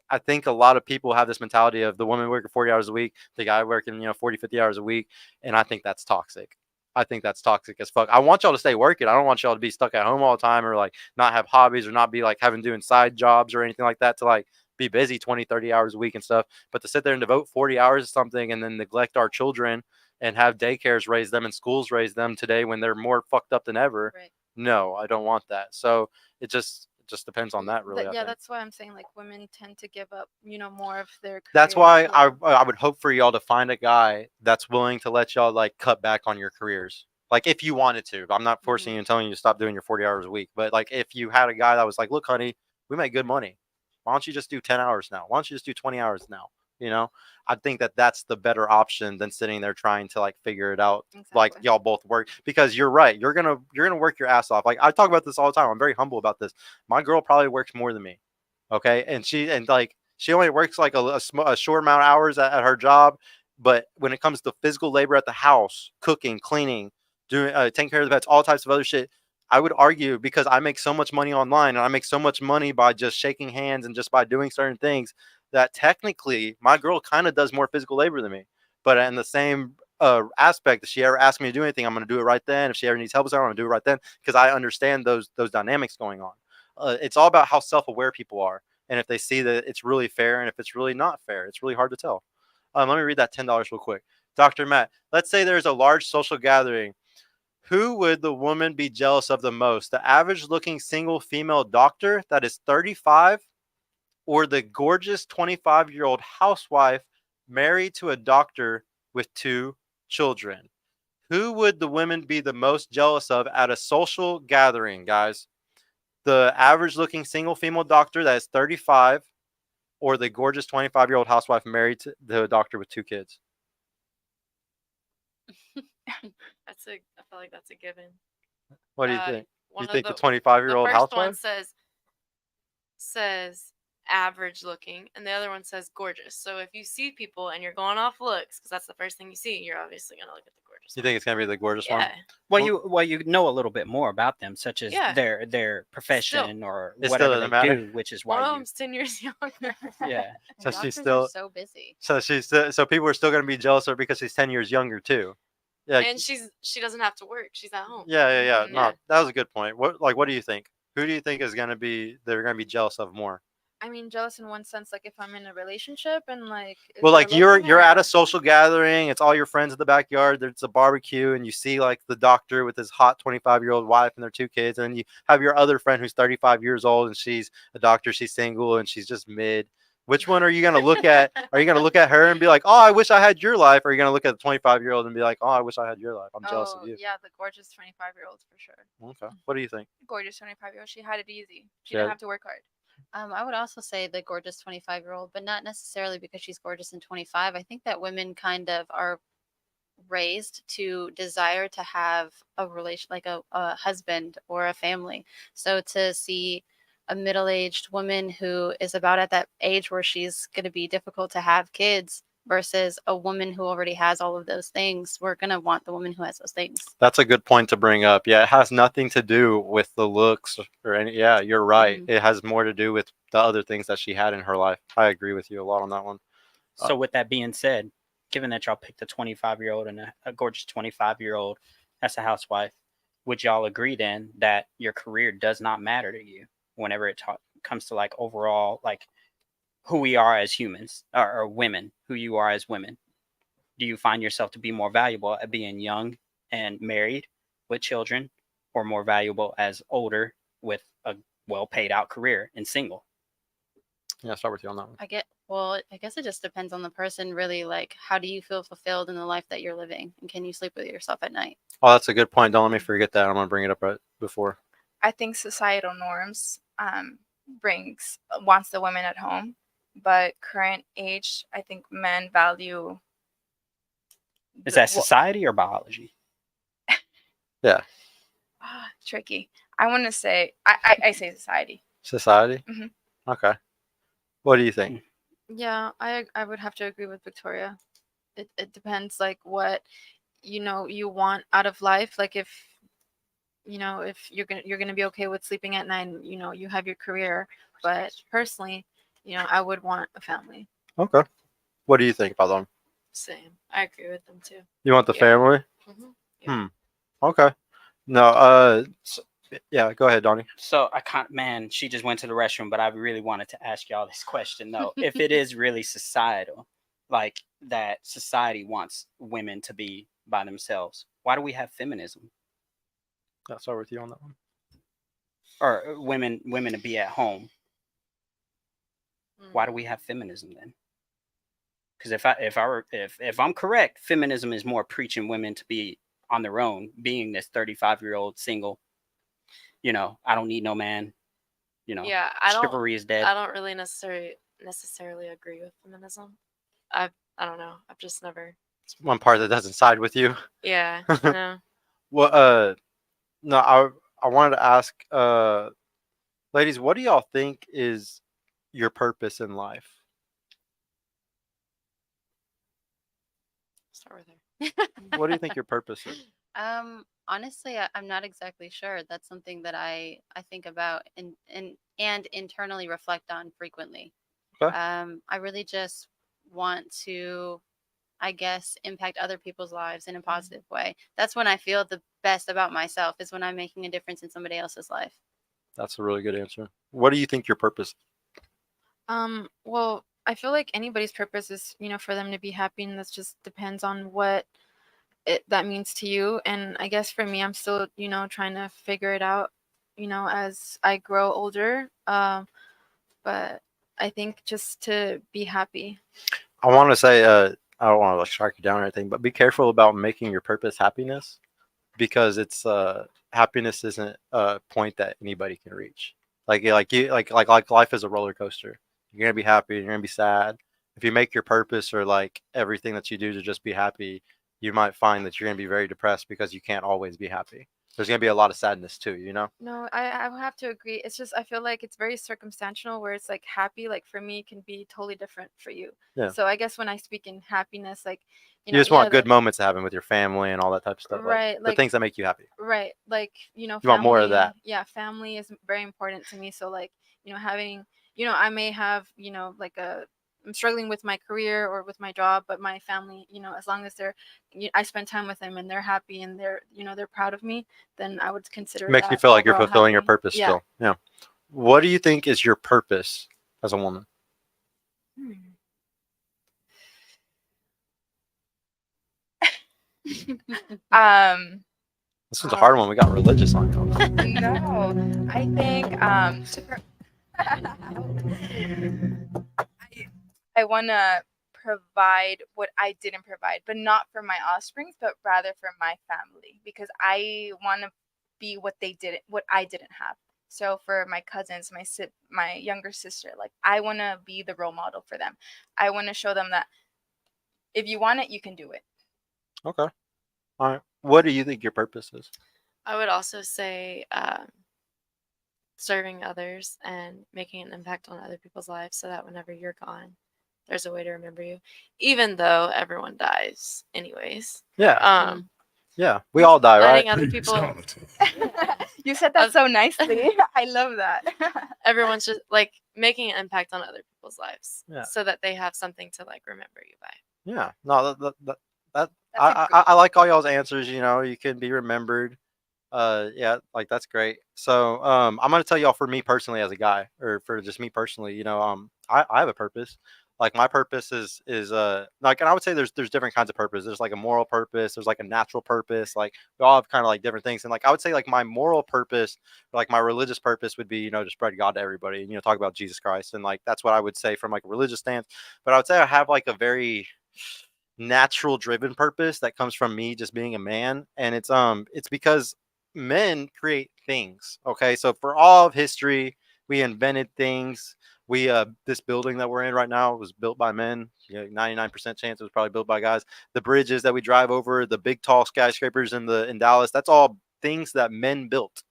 I think a lot of people have this mentality of the woman working 40 hours a week, the guy working 40, 50 hours a week, and I think that's toxic. I think that's toxic as fuck. I want y'all to stay working. I don't want y'all to be stuck at home all the time or like not have hobbies or not be like having doing side jobs or anything like that to like be busy 20, 30 hours a week and stuff. But to sit there and devote 40 hours to something and then neglect our children and have daycares raise them and schools raise them today when they're more fucked up than ever. Right. No, I don't want that. So it just depends on that really. Yeah, that's why I'm saying like women tend to give up, more of their career. That's why Yeah. I would hope for y'all to find a guy that's willing to let y'all like cut back on your careers. Like if you wanted to. I'm not forcing you and telling you to stop doing your 40 hours a week. But like if you had a guy that was like, look, honey, we make good money. Why don't you just do 10 hours now? Why don't you just do 20 hours now? I think that that's the better option than sitting there trying to like figure it out. Like Exactly. y'all both work because you're right. You're gonna work your ass off. Like I talk about this all the time. I'm very humble about this. My girl probably works more than me. Okay, and she only works like a short amount of hours at her job. But when it comes to physical labor at the house, cooking, cleaning, doing taking care of the pets, all types of other shit. I would argue because I make so much money online and I make so much money by just shaking hands and just by doing certain things that technically my girl kind of does more physical labor than me. But in the same aspect, if she ever asks me to do anything, I'm going to do it right then. If she ever needs help, I'm going to do it right then because I understand those dynamics going on. It's all about how self-aware people are and if they see that it's really fair and if it's really not fair. It's really hard to tell. Let me read that $10 real quick. Dr. Matt, let's say there's a large social gathering. Who would the woman be jealous of the most? The average looking single female doctor that is 35 or the gorgeous 25-year-old housewife married to a doctor with 2 children? Who would the women be the most jealous of at a social gathering, guys? The average looking single female doctor that is 35 or the gorgeous 25-year-old housewife married to the doctor with 2 kids? I feel like that's a given. What do you think? One You of think the the 25-year-old first one housewife? says average looking, and the other one says gorgeous. So if you see people and you're going off looks, because that's the first thing you see, you're obviously gonna look at the gorgeous. You think it's gonna be the gorgeous one? Yeah. Well, you know a little bit more about them, such as Yeah. their profession or It still whatever doesn't they matter. do, which is One of why you. them's 10 years younger. Yeah. So Doctors she's still are so busy. so people are still gonna be jealous of her because she's 10 years younger too. Yeah. And she doesn't have to work. She's at home. Yeah. Mhm. No, that was a good point. What do you think? Who do you think is gonna be they're gonna be jealous of more? I mean, jealous in one sense, like if I'm in a relationship and like if Well, they're like you're looking, at or- a social gathering, it's all your friends in the backyard, there's a barbecue, and you see like the doctor with his hot 25-year-old wife and their 2 kids, and then you have your other friend who's 35 years old and she's a doctor, she's single, and she's just mid. Which one are you gonna look at? Are you gonna look at her and be like, "Oh, I wish I had your life," or are you gonna look at the 25-year-old and be like, "Oh, I wish I had your life. I'm jealous of you." yeah, the gorgeous 25-year-olds for sure. Okay. What do you think? Gorgeous 25-year-old. She had it easy. She Yeah. didn't have to work hard. I would also say the gorgeous 25-year-old, but not necessarily because she's gorgeous and 25. I think that women kind of are raised to desire to have a relation, like a husband or a family. So to see a middle-aged woman who is about at that age where she's going to be difficult to have kids versus a woman who already has all of those things, we're going to want the woman who has those things. That's a good point to bring up. Yeah, it has nothing to do with the looks or any. Yeah, you're right. Mhm. It has more to do with the other things that she had in her life. I agree with you a lot on that one. So with that being said, given that y'all picked a 25-year-old and a gorgeous 25-year-old as a housewife, would y'all agree then that your career does not matter to you whenever it comes to like overall like who we are as humans or women, who you are as women? Do you find yourself to be more valuable at being young and married with children, or more valuable as older with a well paid out career and single? Yeah, I'll start with you on that one. I guess it just depends on the person, really. Like, how do you feel fulfilled in the life that you're living? And can you sleep with yourself at night? Oh, that's a good point. Don't let me forget that. I'm gonna bring it up right before. I think societal norms wants the women at home, but current age, I think men value. Is that society or biology? Yeah, Tricky. I want to say I say society. society. Mhm. Okay. What do you think? Yeah, I would have to agree with Victoria. It depends like what you want out of life. Like if if you're gonna be okay with sleeping at night and you have your career, but personally, I would want a family. Okay. What do you think about them? Same. I agree with them too. You want the Yeah. family? Yeah. Okay. No. Yeah. Go ahead, Donnie. So man, she just went to the restroom, but I really wanted to ask y'all this question though. If it is really societal, like that society wants women to be by themselves, why do we have feminism? I'll start with you on that one. Or women to be at home? Why do we have feminism then? Because if I'm correct, feminism is more preaching women to be on their own, being this 35-year-old single. I don't need no man. Yeah, chivalry is dead. I don't really necessarily agree with feminism. I don't know. I've just never. It's one part that doesn't side with you. Yeah. No. Well, no. I wanted to ask, ladies, what do y'all think is your purpose in life? Start with her. What do you think your purpose is? Honestly, I'm not exactly sure. That's something that I think about and internally reflect on frequently. Okay. I really just want to, I guess, impact other people's lives in a positive way. That's when I feel the best about myself, is when I'm making a difference in somebody else's life. That's a really good answer. What do you think your purpose? Well, I feel like anybody's purpose is, for them to be happy, and that just depends on what that means to you. And I guess for me, I'm still, trying to figure it out, as I grow older. But I think just to be happy. I want to say, I don't want to like strike you down or anything, but be careful about making your purpose happiness, because it's happiness isn't a point that anybody can reach. Like life is a roller coaster. You're gonna be happy, you're gonna be sad. If you make your purpose or like everything that you do to just be happy, you might find that you're gonna be very depressed because you can't always be happy. There's gonna be a lot of sadness too, you know? No, I will have to agree. It's just I feel like it's very circumstantial, where it's like happy, like for me, can be totally different for you. Yeah. So I guess when I speak in happiness, like, You just want good moments to happen with your family and all that type of stuff. Right, Like the like things that make you happy. right, like, You want more of that. Yeah, family is very important to me. So like, having, I may have, like I'm struggling with my career or with my job, but my family, as long as I spend time with them and they're happy and they're proud of me, then I would consider Makes you that feel like you're overall fulfilling your happy. purpose Yeah. still. Yeah. What do you think is your purpose as a woman? Um, This one's a hard one. We got religious on y'all. no, I think I want to provide what I didn't provide, but not for my offsprings, but rather for my family, because I want to be what I didn't have. So for my cousins, my younger sister, like I want to be the role model for them. I want to show them that if you want it, you can do it. Okay. All right. What do you think your purpose is? I would also say serving others and making an impact on other people's lives, so that whenever you're gone, there's a way to remember you, even though everyone dies anyways. Yeah. Yeah. We all die, letting right? other people You said that so nicely. I love that. everyone's just like making an impact on other people's lives, Yeah. so that they have something to like remember you by. Yeah. No, that I like all y'all's answers. You can be remembered. Yeah, like that's great. So I'm gonna tell y'all, for me personally as a guy, or for just me personally, I have a purpose. Like my purpose is like, and I would say there's different kinds of purpose. There's like a moral purpose, there's like a natural purpose. Like we all have kind of like different things. And like I would say like my moral purpose, like my religious purpose would be, to spread God to everybody and talk about Jesus Christ. And like that's what I would say from like a religious stance. But I would say I have like a very natural driven purpose that comes from me just being a man. And it's because men create things. Okay, so for all of history, we invented things. We this building that we're in right now was built by men. 99% chance it was probably built by guys. The bridges that we drive over, the big tall skyscrapers in Dallas, that's all things that men built.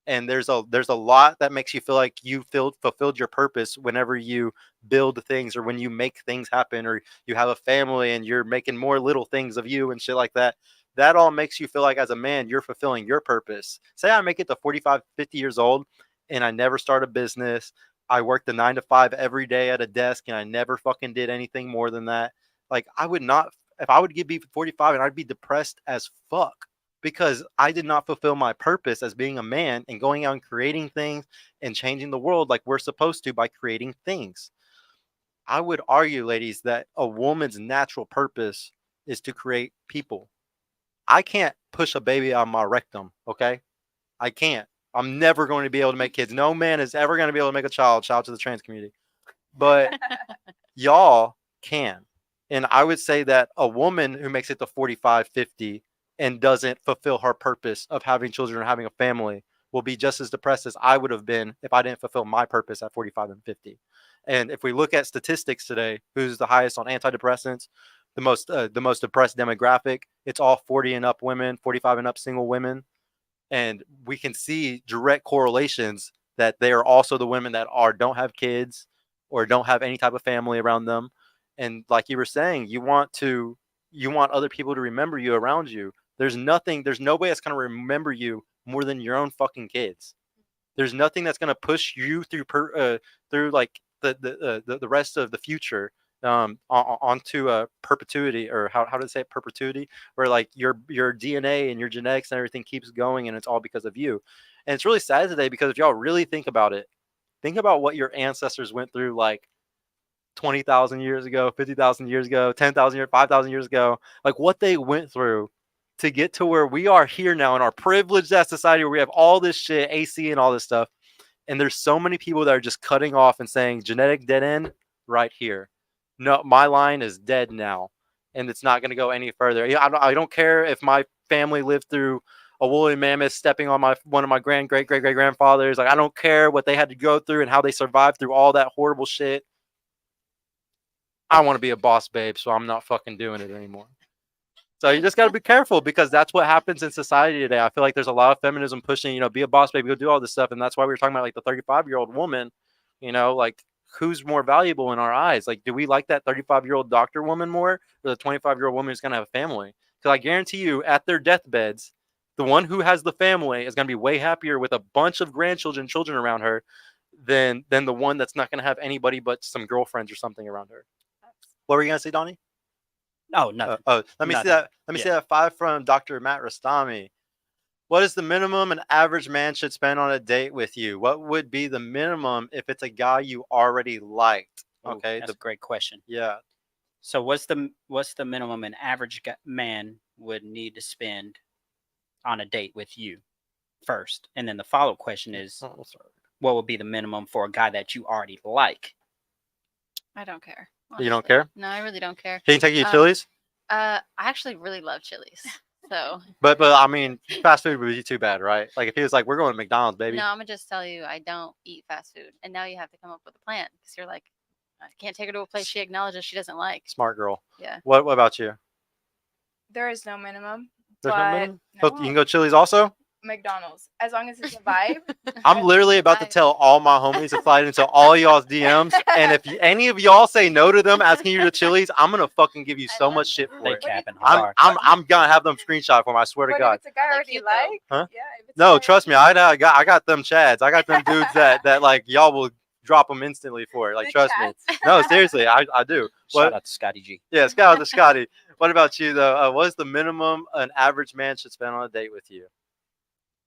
And there's a lot that makes you feel like you fulfilled your purpose whenever you build things, or when you make things happen, or you have a family and you're making more little things of you and shit like that. That all makes you feel like as a man you're fulfilling your purpose. Say I make it to 45, 50 years old and I never start a business. I worked the 9 to 5 every day at a desk and I never fucking did anything more than that. Like I would not, if I would be 45, and I'd be depressed as fuck, because I did not fulfill my purpose as being a man and going out and creating things and changing the world like we're supposed to by creating things. I would argue, ladies, that a woman's natural purpose is to create people. I can't push a baby out of my rectum, okay? I can't. I'm never going to be able to make kids. No man is ever going to be able to make a child. Shout out to the trans community. But y'all can. And I would say that a woman who makes it to 45, 50 and doesn't fulfill her purpose of having children or having a family will be just as depressed as I would have been if I didn't fulfill my purpose at 45 and 50. And if we look at statistics today, who's the highest on antidepressants, the most depressed demographic, it's all 40 and up women, 45 and up single women. And we can see direct correlations that they are also the women that don't have kids or don't have any type of family around them. And like you were saying, you want other people to remember you around you. There's nothing. There's nobody that's gonna remember you more than your own fucking kids. There's nothing that's gonna push you through like the rest of the future onto perpetuity, or how to say it, perpetuity, where like your DNA and your genetics and everything keeps going, and it's all because of you. And it's really sad today because if y'all really think about it, think about what your ancestors went through like 20,000 years ago, 50,000 years ago, 10,000 years, 5,000 years ago, like what they went through to get to where we are here now in our privileged ass society where we have all this shit, AC and all this stuff. And there's so many people that are just cutting off and saying genetic dead end right here. No, my line is dead now, and it's not going to go any further. I don't care if my family lived through a woolly mammoth stepping on one of my great great grandfathers. Like I don't care what they had to go through and how they survived through all that horrible shit. I want to be a boss babe, so I'm not fucking doing it anymore. So you just got to be careful because that's what happens in society today. I feel like there's a lot of feminism pushing, be a boss baby, go do all this stuff. And that's why we were talking about like the 35-year-old woman, like who's more valuable in our eyes? Like, do we like that 35-year-old doctor woman more, or the 25-year-old woman who's going to have a family? Because I guarantee you at their deathbeds, the one who has the family is going to be way happier with a bunch of grandchildren, children around her than the one that's not going to have anybody but some girlfriends or something around her. What were you going to say, Donnie? Oh, nothing. Let me see that. Let me see that 5 from Dr. Matt Rastami. What is the minimum an average man should spend on a date with you? What would be the minimum if it's a guy you already liked? Okay, that's a great question. Yeah. So what's the minimum an average man would need to spend on a date with you first? And then the follow-up question is, what would be the minimum for a guy that you already like? I don't care. You don't care? No, I really don't care. Can you take you to Chili's? I actually really love Chili's. So. But I mean, fast food would be too bad, right? Like if he was like, "We're going to McDonald's, baby." No, I'm gonna just tell you, I don't eat fast food, and now you have to come up with a plan because you're like, I can't take her to a place she acknowledges she doesn't like. Smart girl. Yeah. What about you? There is no minimum. There's no minimum. No. So you can go Chili's also. McDonald's, as long as it's a vibe. I'm literally about to tell all my homies to slide into all y'all's DMs, and if any of y'all say no to them asking you to Chili's, I'm gonna fucking give you so much shit for it. I'm gonna have them screenshot for me. I swear to God. If it's a guy already like, huh? Yeah. No, trust me. I got them chads. I got them dudes that like y'all will drop them instantly for it. Like trust me. No, seriously, I do. Shout out to Scotty G. Yeah, shout out to Scotty. What about you though? What is the minimum an average man should spend on a date with you?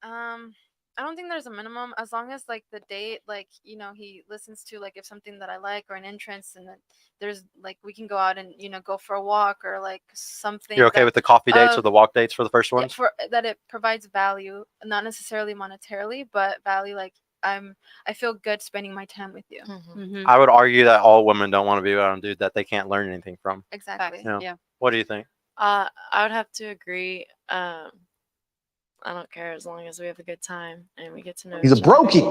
I don't think there's a minimum, as long as like the date, like he listens to like if something that I like or an interest, and then there's like we can go out and go for a walk or like something. You're okay with the coffee dates or the walk dates for the first ones? For that, it provides value, not necessarily monetarily, but value. Like I feel good spending my time with you. Mm-hmm. I would argue that all women don't want to be around a dude that they can't learn anything from. Exactly. Yeah. What do you think? I would have to agree. I don't care as long as we have a good time and we get to know. He's a brokey.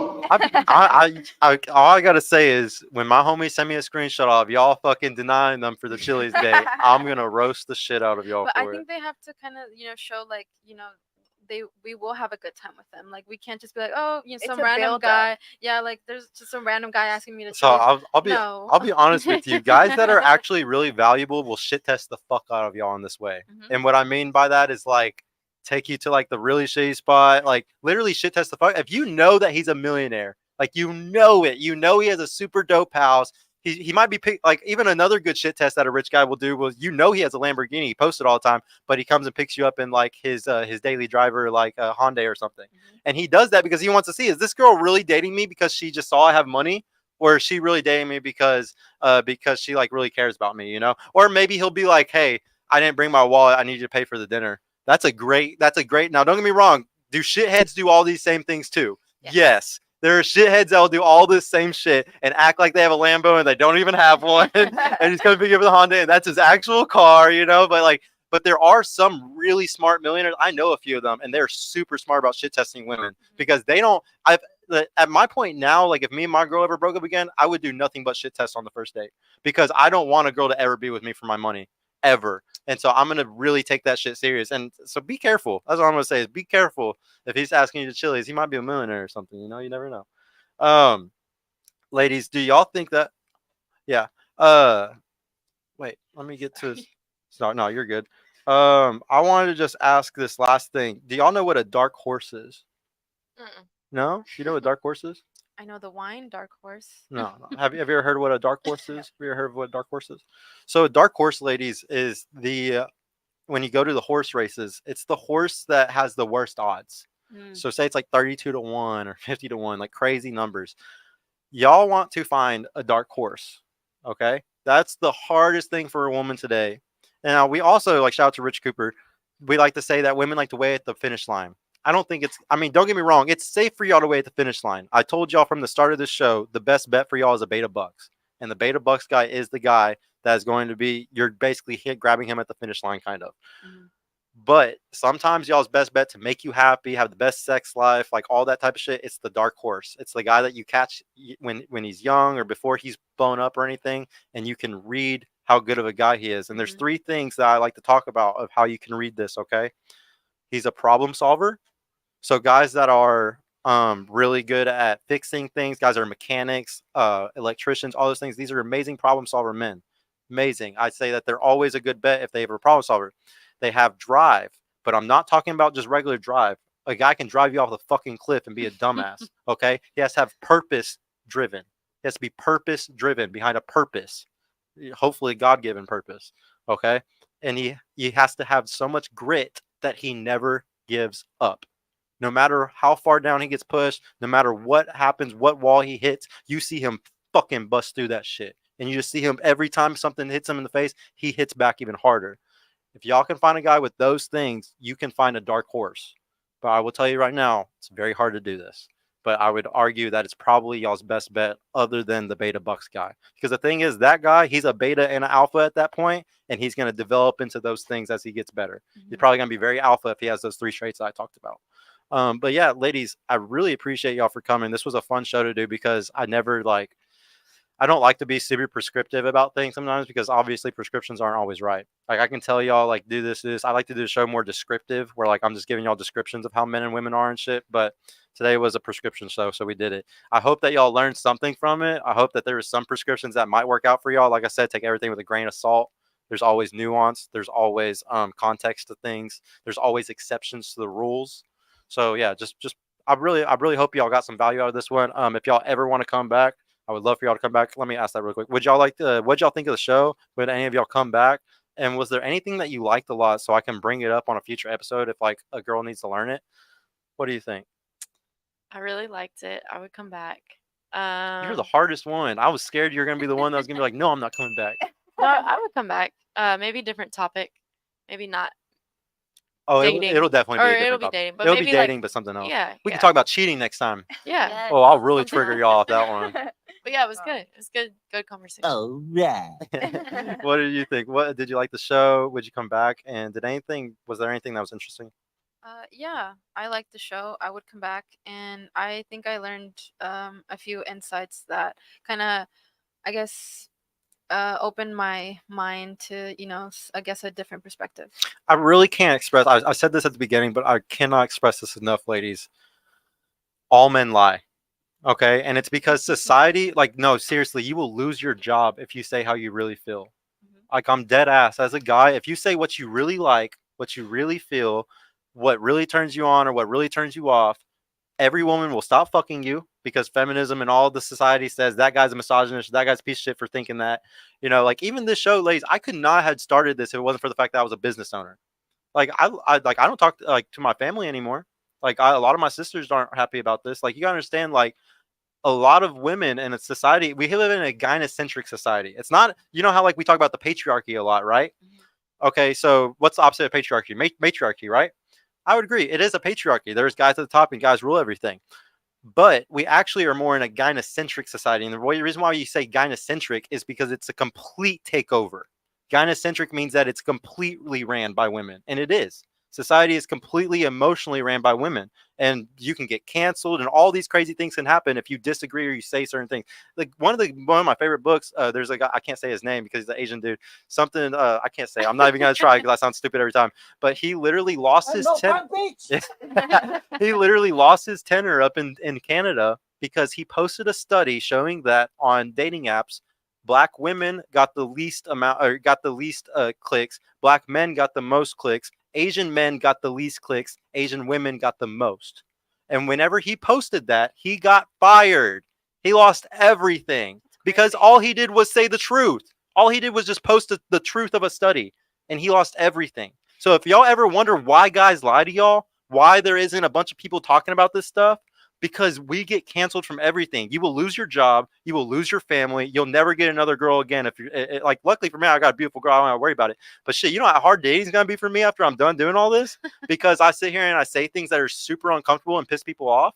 All I gotta say is when my homies send me a screenshot of y'all fucking denying them for the Chili's date, I'm gonna roast the shit out of y'all. But for I think they have to kind of show like we will have a good time with them. Like we can't just be like, oh, some random guy. Yeah, like there's just some random guy asking me to. So I'll be honest with you, guys that are actually really valuable will shit test the fuck out of y'all in this way. Mm-hmm. And what I mean by that is like take you to like the really shitty spot, like literally shit test the fuck. If you know that he's a millionaire, like he has a super dope house. He might be like even another good shit test that a rich guy will do was he has a Lamborghini, he posts it all the time, but he comes and picks you up in like his daily driver, like a Hyundai or something. Mm-hmm. And he does that because he wants to see, is this girl really dating me because she just saw I have money? Or is she really dating me because she like really cares about me, Or maybe he'll be like, hey, I didn't bring my wallet, I need you to pay for the dinner. That's a great. Now, don't get me wrong. Do shitheads do all these same things too? Yes. There are shitheads that will do all this same shit and act like they have a Lambo and they don't even have one. And he's going to pick up the Honda and that's his actual car, But there are some really smart millionaires. I know a few of them, and they're super smart about shit testing women because they don't. At my point now, like if me and my girl ever broke up again, I would do nothing but shit test on the first date because I don't want a girl to ever be with me for my money. Ever. And so I'm gonna really take that shit serious. And so be careful. That's all I'm gonna say is be careful. If he's asking you to Chili's, he might be a millionaire or something. You never know. Ladies, do y'all think that? Yeah. Wait. Let me get to. No, you're good. I wanted to just ask this last thing. Do y'all know what a dark horse is? Mm-mm. No? You know what a dark horse is? I know the wine, Dark Horse. No. Have you ever heard what a dark horse is? Have you ever heard of what a dark horse is? So a dark horse, ladies, is the when you go to the horse races, it's the horse that has the worst odds. Mm. So say it's like 32-1 or 50-1, like crazy numbers. Y'all want to find a dark horse. Okay? That's the hardest thing for a woman today. Now we also like shout out to Rich Cooper. We like to say that women like to weigh at the finish line. I don't think it's, I mean, don't get me wrong. It's safe for y'all to weigh at the finish line. I told y'all from the start of this show, the best bet for y'all is a beta bucks. And the beta bucks guy is the guy that is going to be, you're basically grabbing him at the finish line, kind of. Mhm. But sometimes y'all's best bet to make you happy, have the best sex life, like all that type of shit, it's the dark horse. It's the guy that you catch when he's young or before he's blown up or anything, and you can read how good of a guy he is. And there's Mhm. 3 things that I like to talk about of how you can read this, okay? He's a problem solver. So guys that are really good at fixing things, guys are mechanics, electricians, all those things. These are amazing problem solver men. Amazing. I'd say that they're always a good bet if they have a problem solver. They have drive, but I'm not talking about just regular drive. A guy can drive you off the fucking cliff and be a dumbass. Okay, he has to have purpose driven. He has to be purpose driven behind a purpose, hopefully God given purpose. Okay, and he has to have so much grit that he never gives up. No matter how far down he gets pushed, no matter what happens, what wall he hits, you see him fucking bust through that shit. And you just see him every time something hits him in the face, he hits back even harder. If y'all can find a guy with those things, you can find a dark horse. But I will tell you right now, it's very hard to do this. But I would argue that it's probably y'all's best bet other than the beta bucks guy. Because the thing is, that guy, he's a beta and an alpha at that point, and he's going to develop into those things as he gets better. He's probably going to be very alpha if he has those 3 traits that I talked about. But yeah, ladies, I really appreciate y'all for coming. This was a fun show to do because I don't like to be super prescriptive about things sometimes because obviously prescriptions aren't always right. Like I can tell y'all like do this. I like to do the show more descriptive where like I'm just giving y'all descriptions of how men and women are and shit. But today was a prescription show, so we did it. I hope that y'all learned something from it. I hope that there was some prescriptions that might work out for y'all. Like I said, take everything with a grain of salt. There's always nuance. There's always context to things. There's always exceptions to the rules. So yeah, just I really hope y'all got some value out of this one. If y'all ever want to come back, I would love for y'all to come back. Let me ask that real quick. What'd y'all think of the show? Would any of y'all come back? And was there anything that you liked a lot so I can bring it up on a future episode if like a girl needs to learn it? What do you think? I really liked it. I would come back. You're the hardest one. I was scared you were gonna be the one that was gonna be like, no, I'm not coming back. No, I would come back. Maybe different topic. Maybe not. Oh, Dating. it'll definitely be a Or different it'll be topic. dating, but It'll be maybe, like- dating, but something else. Yeah. We yeah. can talk about cheating next time. Yeah. Yes. Oh, I'll really Something trigger y'all off that one. But yeah, it was good. It was good conversation. Oh, right. What did you think? What did you like the show? Would you come back? And was there anything that was interesting? Yeah, I liked the show. I would come back, and I think I learned a few insights that kind of, I guess, opened my mind to, I guess, a different perspective. I really can't express. I said this at the beginning, but I cannot express this enough, ladies. All men lie. Okay, and it's because society, like, no, seriously, you will lose your job if you say how you really feel. Like, I'm dead ass as a guy. If you say what you really like, what you really feel, what really turns you on or what really turns you off, every woman will stop fucking you because feminism and all the society says that guy's a misogynist, that guy's a piece of shit for thinking that. Like even this show, ladies, I could not have started this if it wasn't for the fact that I was a business owner. Like I don't talk to my family anymore. Like a lot of my sisters aren't happy about this. Like you gotta understand, like a lot of women in a society, we live in a gynocentric society. It's not, how like we talk about the patriarchy a lot, right? Okay, so what's the opposite of patriarchy? Matriarchy, right? I would agree. It is a patriarchy. There's guys at the top and guys rule everything. But we actually are more in a gynocentric society. And the reason why you say gynocentric is because it's a complete takeover. Gynocentric means that it's completely ran by women. And it is. Society is completely emotionally ran by women. And you can get canceled and all these crazy things can happen if you disagree or you say certain things. Like one of my favorite books, there's a guy, I can't say his name because he's an Asian dude. Something I can't say. I'm not even gonna try because I sound stupid every time. But he literally lost his he literally lost his tenure up in Canada because he posted a study showing that on dating apps, Black women got the least amount, or got the least clicks. Black men got the most clicks. Asian men got the least clicks. Asian women got the most. And whenever he posted that, he got fired. He lost everything because all he did was say the truth. All he did was just post the truth of a study, and he lost everything. So if y'all ever wonder why guys lie to y'all, why there isn't a bunch of people talking about this stuff, because we get canceled from everything. You will lose your job. You will lose your family. You'll never get another girl again. If you're like, luckily for me, I got a beautiful girl. I don't have to worry about it. But shit, you know how hard dating's gonna be for me after I'm done doing all this, because I sit here and I say things that are super uncomfortable and piss people off.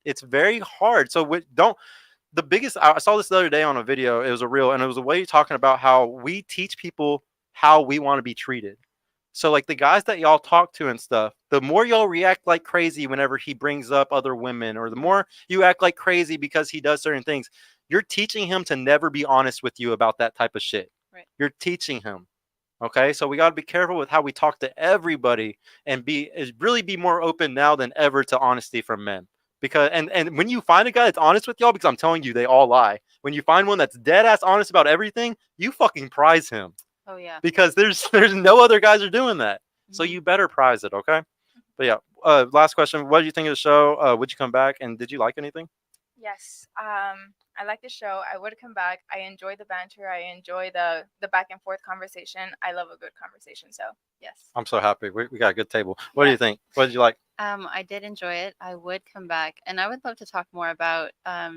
It's very hard. So don't. The biggest, I saw this the other day on a video. It was a reel, and it was a way talking about how we teach people how we want to be treated. So like the guys that y'all talk to and stuff, the more y'all react like crazy whenever he brings up other women, or the more you act like crazy because he does certain things, you're teaching him to never be honest with you about that type of shit. Right. You're teaching him. Okay, so we got to be careful with how we talk to everybody, and really be more open now than ever to honesty from men. Because and when you find a guy that's honest with y'all, because I'm telling you, they all lie. When you find one that's dead ass honest about everything, you fucking prize him. Oh yeah. Because there's no other guys are doing that. So you better prize it, okay? But yeah, last question. What did you think of the show? Would you come back, and did you like anything? Yes. I like the show. I would come back. I enjoy the banter. I enjoy the back and forth conversation. I love a good conversation. So yes. I'm so happy. We got a good table. What do you think? What did you like? I did enjoy it. I would come back, and I would love to talk more about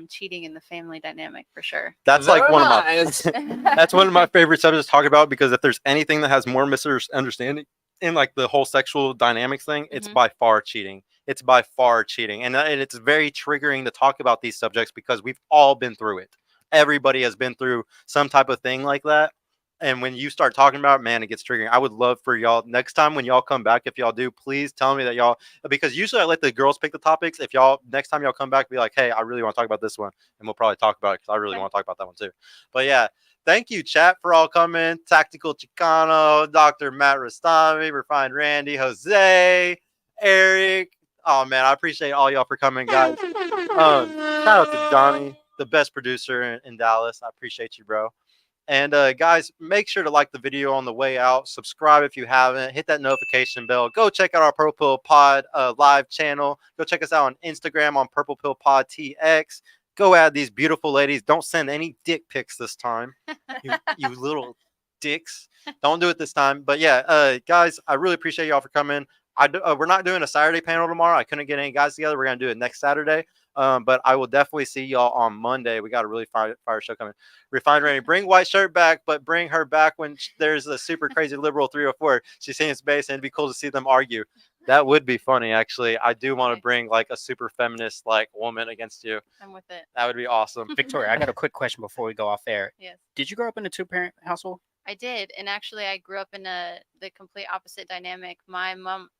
cheating in the family dynamic for sure. That's like Very one nice. of my that's one of my favorite subjects to talk about, because if there's anything that has more misunderstanding in like the whole sexual dynamics thing, it's by far cheating. It's by far cheating, and it's very triggering to talk about these subjects because we've all been through it. Everybody has been through some type of thing like that. And when you start talking about it, man, it gets triggering. I would love for y'all next time when y'all come back, if y'all do, please tell me that y'all, because usually I let the girls pick the topics. If y'all next time y'all come back, be like, hey, I really want to talk about this one, and we'll probably talk about it because I really want to talk about that one too. But yeah, thank you, chat, for all coming. Tactical Chicano, Dr. Matt Rastami, Refined Randy, Jose, Eric. Oh man, I appreciate all y'all for coming, guys. Shout out to Johnny, the best producer in Dallas. I appreciate you, bro. And guys, make sure to like the video on the way out. Subscribe if you haven't. Hit that notification bell. Go check out our Purple Pill Pod live channel. Go check us out on Instagram on Purple Pill Pod TX. Go add these beautiful ladies. Don't send any dick pics this time. You little dicks. Don't do it this time. But yeah, guys, I really appreciate y'all for coming. We're not doing a Saturday panel tomorrow. I couldn't get any guys together. We're going to do it next Saturday. But I will definitely see y'all on Monday. We got a really fire show coming. Refined Randy, bring white shirt back, but bring her back when there's a super crazy liberal 304. She's seeing space, and it'd be cool to see them argue. That would be funny, actually. I do want to bring like a super feminist like woman against you. I'm with it. That would be awesome. Victoria, I got a quick question before we go off air. Yes. Did you grow up in a two-parent household? I did, and actually, I grew up in the complete opposite dynamic. My mom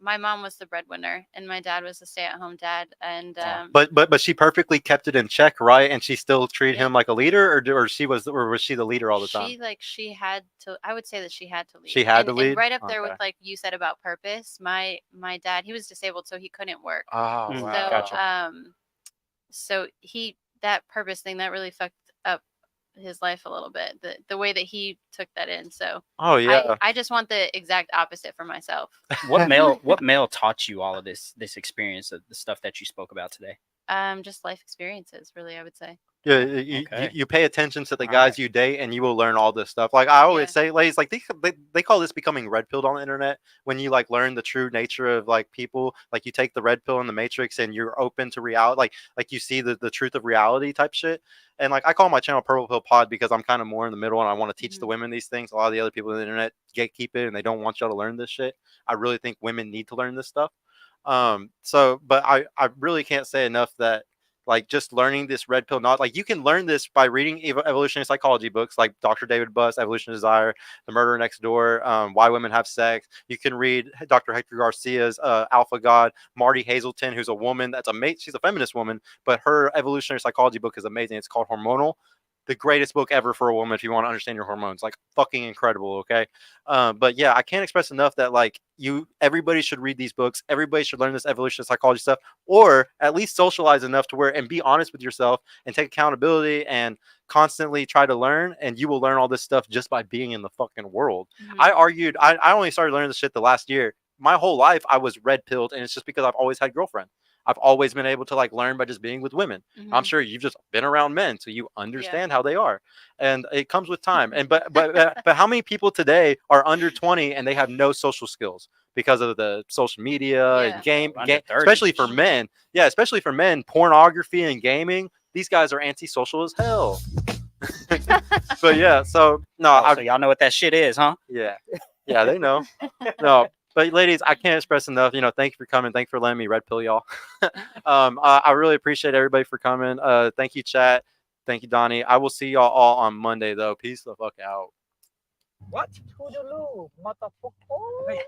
was the breadwinner, and my dad was the stay-at-home dad. And but she perfectly kept it in check, right? And she still treated him like a leader, or was she the leader all the time? She had to. I would say that she had to lead. She had to lead, and right up there with like you said about purpose. My dad, he was disabled, so he couldn't work. Oh, wow. So Gotcha. So that purpose thing that really fucked up his life a little bit, the way that he took that in. So I just want the exact opposite for myself. What male taught you all of this experience of the stuff that you spoke about today? Just life experiences, really, I would say. Yeah, you pay attention to the guys you date, and you will learn all this stuff. Like I always say, ladies, like they call this becoming red pilled on the internet. When you like learn the true nature of like people, like you take the red pill in the Matrix, and you're open to reality, like you see the truth of reality type shit. And like I call my channel Purple Pill Pod because I'm kind of more in the middle, and I want to teach the women these things. A lot of the other people on the internet gatekeep it, and they don't want y'all to learn this shit. I really think women need to learn this stuff. But I really can't say enough that like just learning this red pill, not like you can learn this by reading evolutionary psychology books like Dr. David Buss, Evolution of Desire, The Murderer Next Door, Why Women Have Sex. You can read Dr. Hector Garcia's Alpha God, Marty Hazelton, who's a woman that's amazing. She's a feminist woman, but her evolutionary psychology book is amazing. It's called Hormonal. the greatest book ever for a woman if you want to understand your hormones. Like fucking incredible. Okay. But yeah, I can't express enough that like everybody should read these books. Everybody should learn this evolutionary psychology stuff, or at least socialize enough to where and be honest with yourself and take accountability and constantly try to learn. And you will learn all this stuff just by being in the fucking world. I argued, I only started learning this shit the last year. My whole life I was red pilled, and it's just because I've always had girlfriends. I've always been able to like learn by just being with women. I'm sure you've just been around men, so you understand how they are, and it comes with time. And but how many people today are under 20 and they have no social skills because of the social media and game, especially for men. Yeah, especially for men, pornography and gaming. These guys are antisocial as hell. But yeah, so no, so y'all know what that shit is, huh? Yeah, they know. No. But ladies, I can't express enough. Thank you for coming. Thank you for letting me red pill y'all. I really appreciate everybody for coming. Thank you, chat. Thank you, Donnie. I will see y'all all on Monday, though. Peace the fuck out. What? Toodaloo, motherfucker.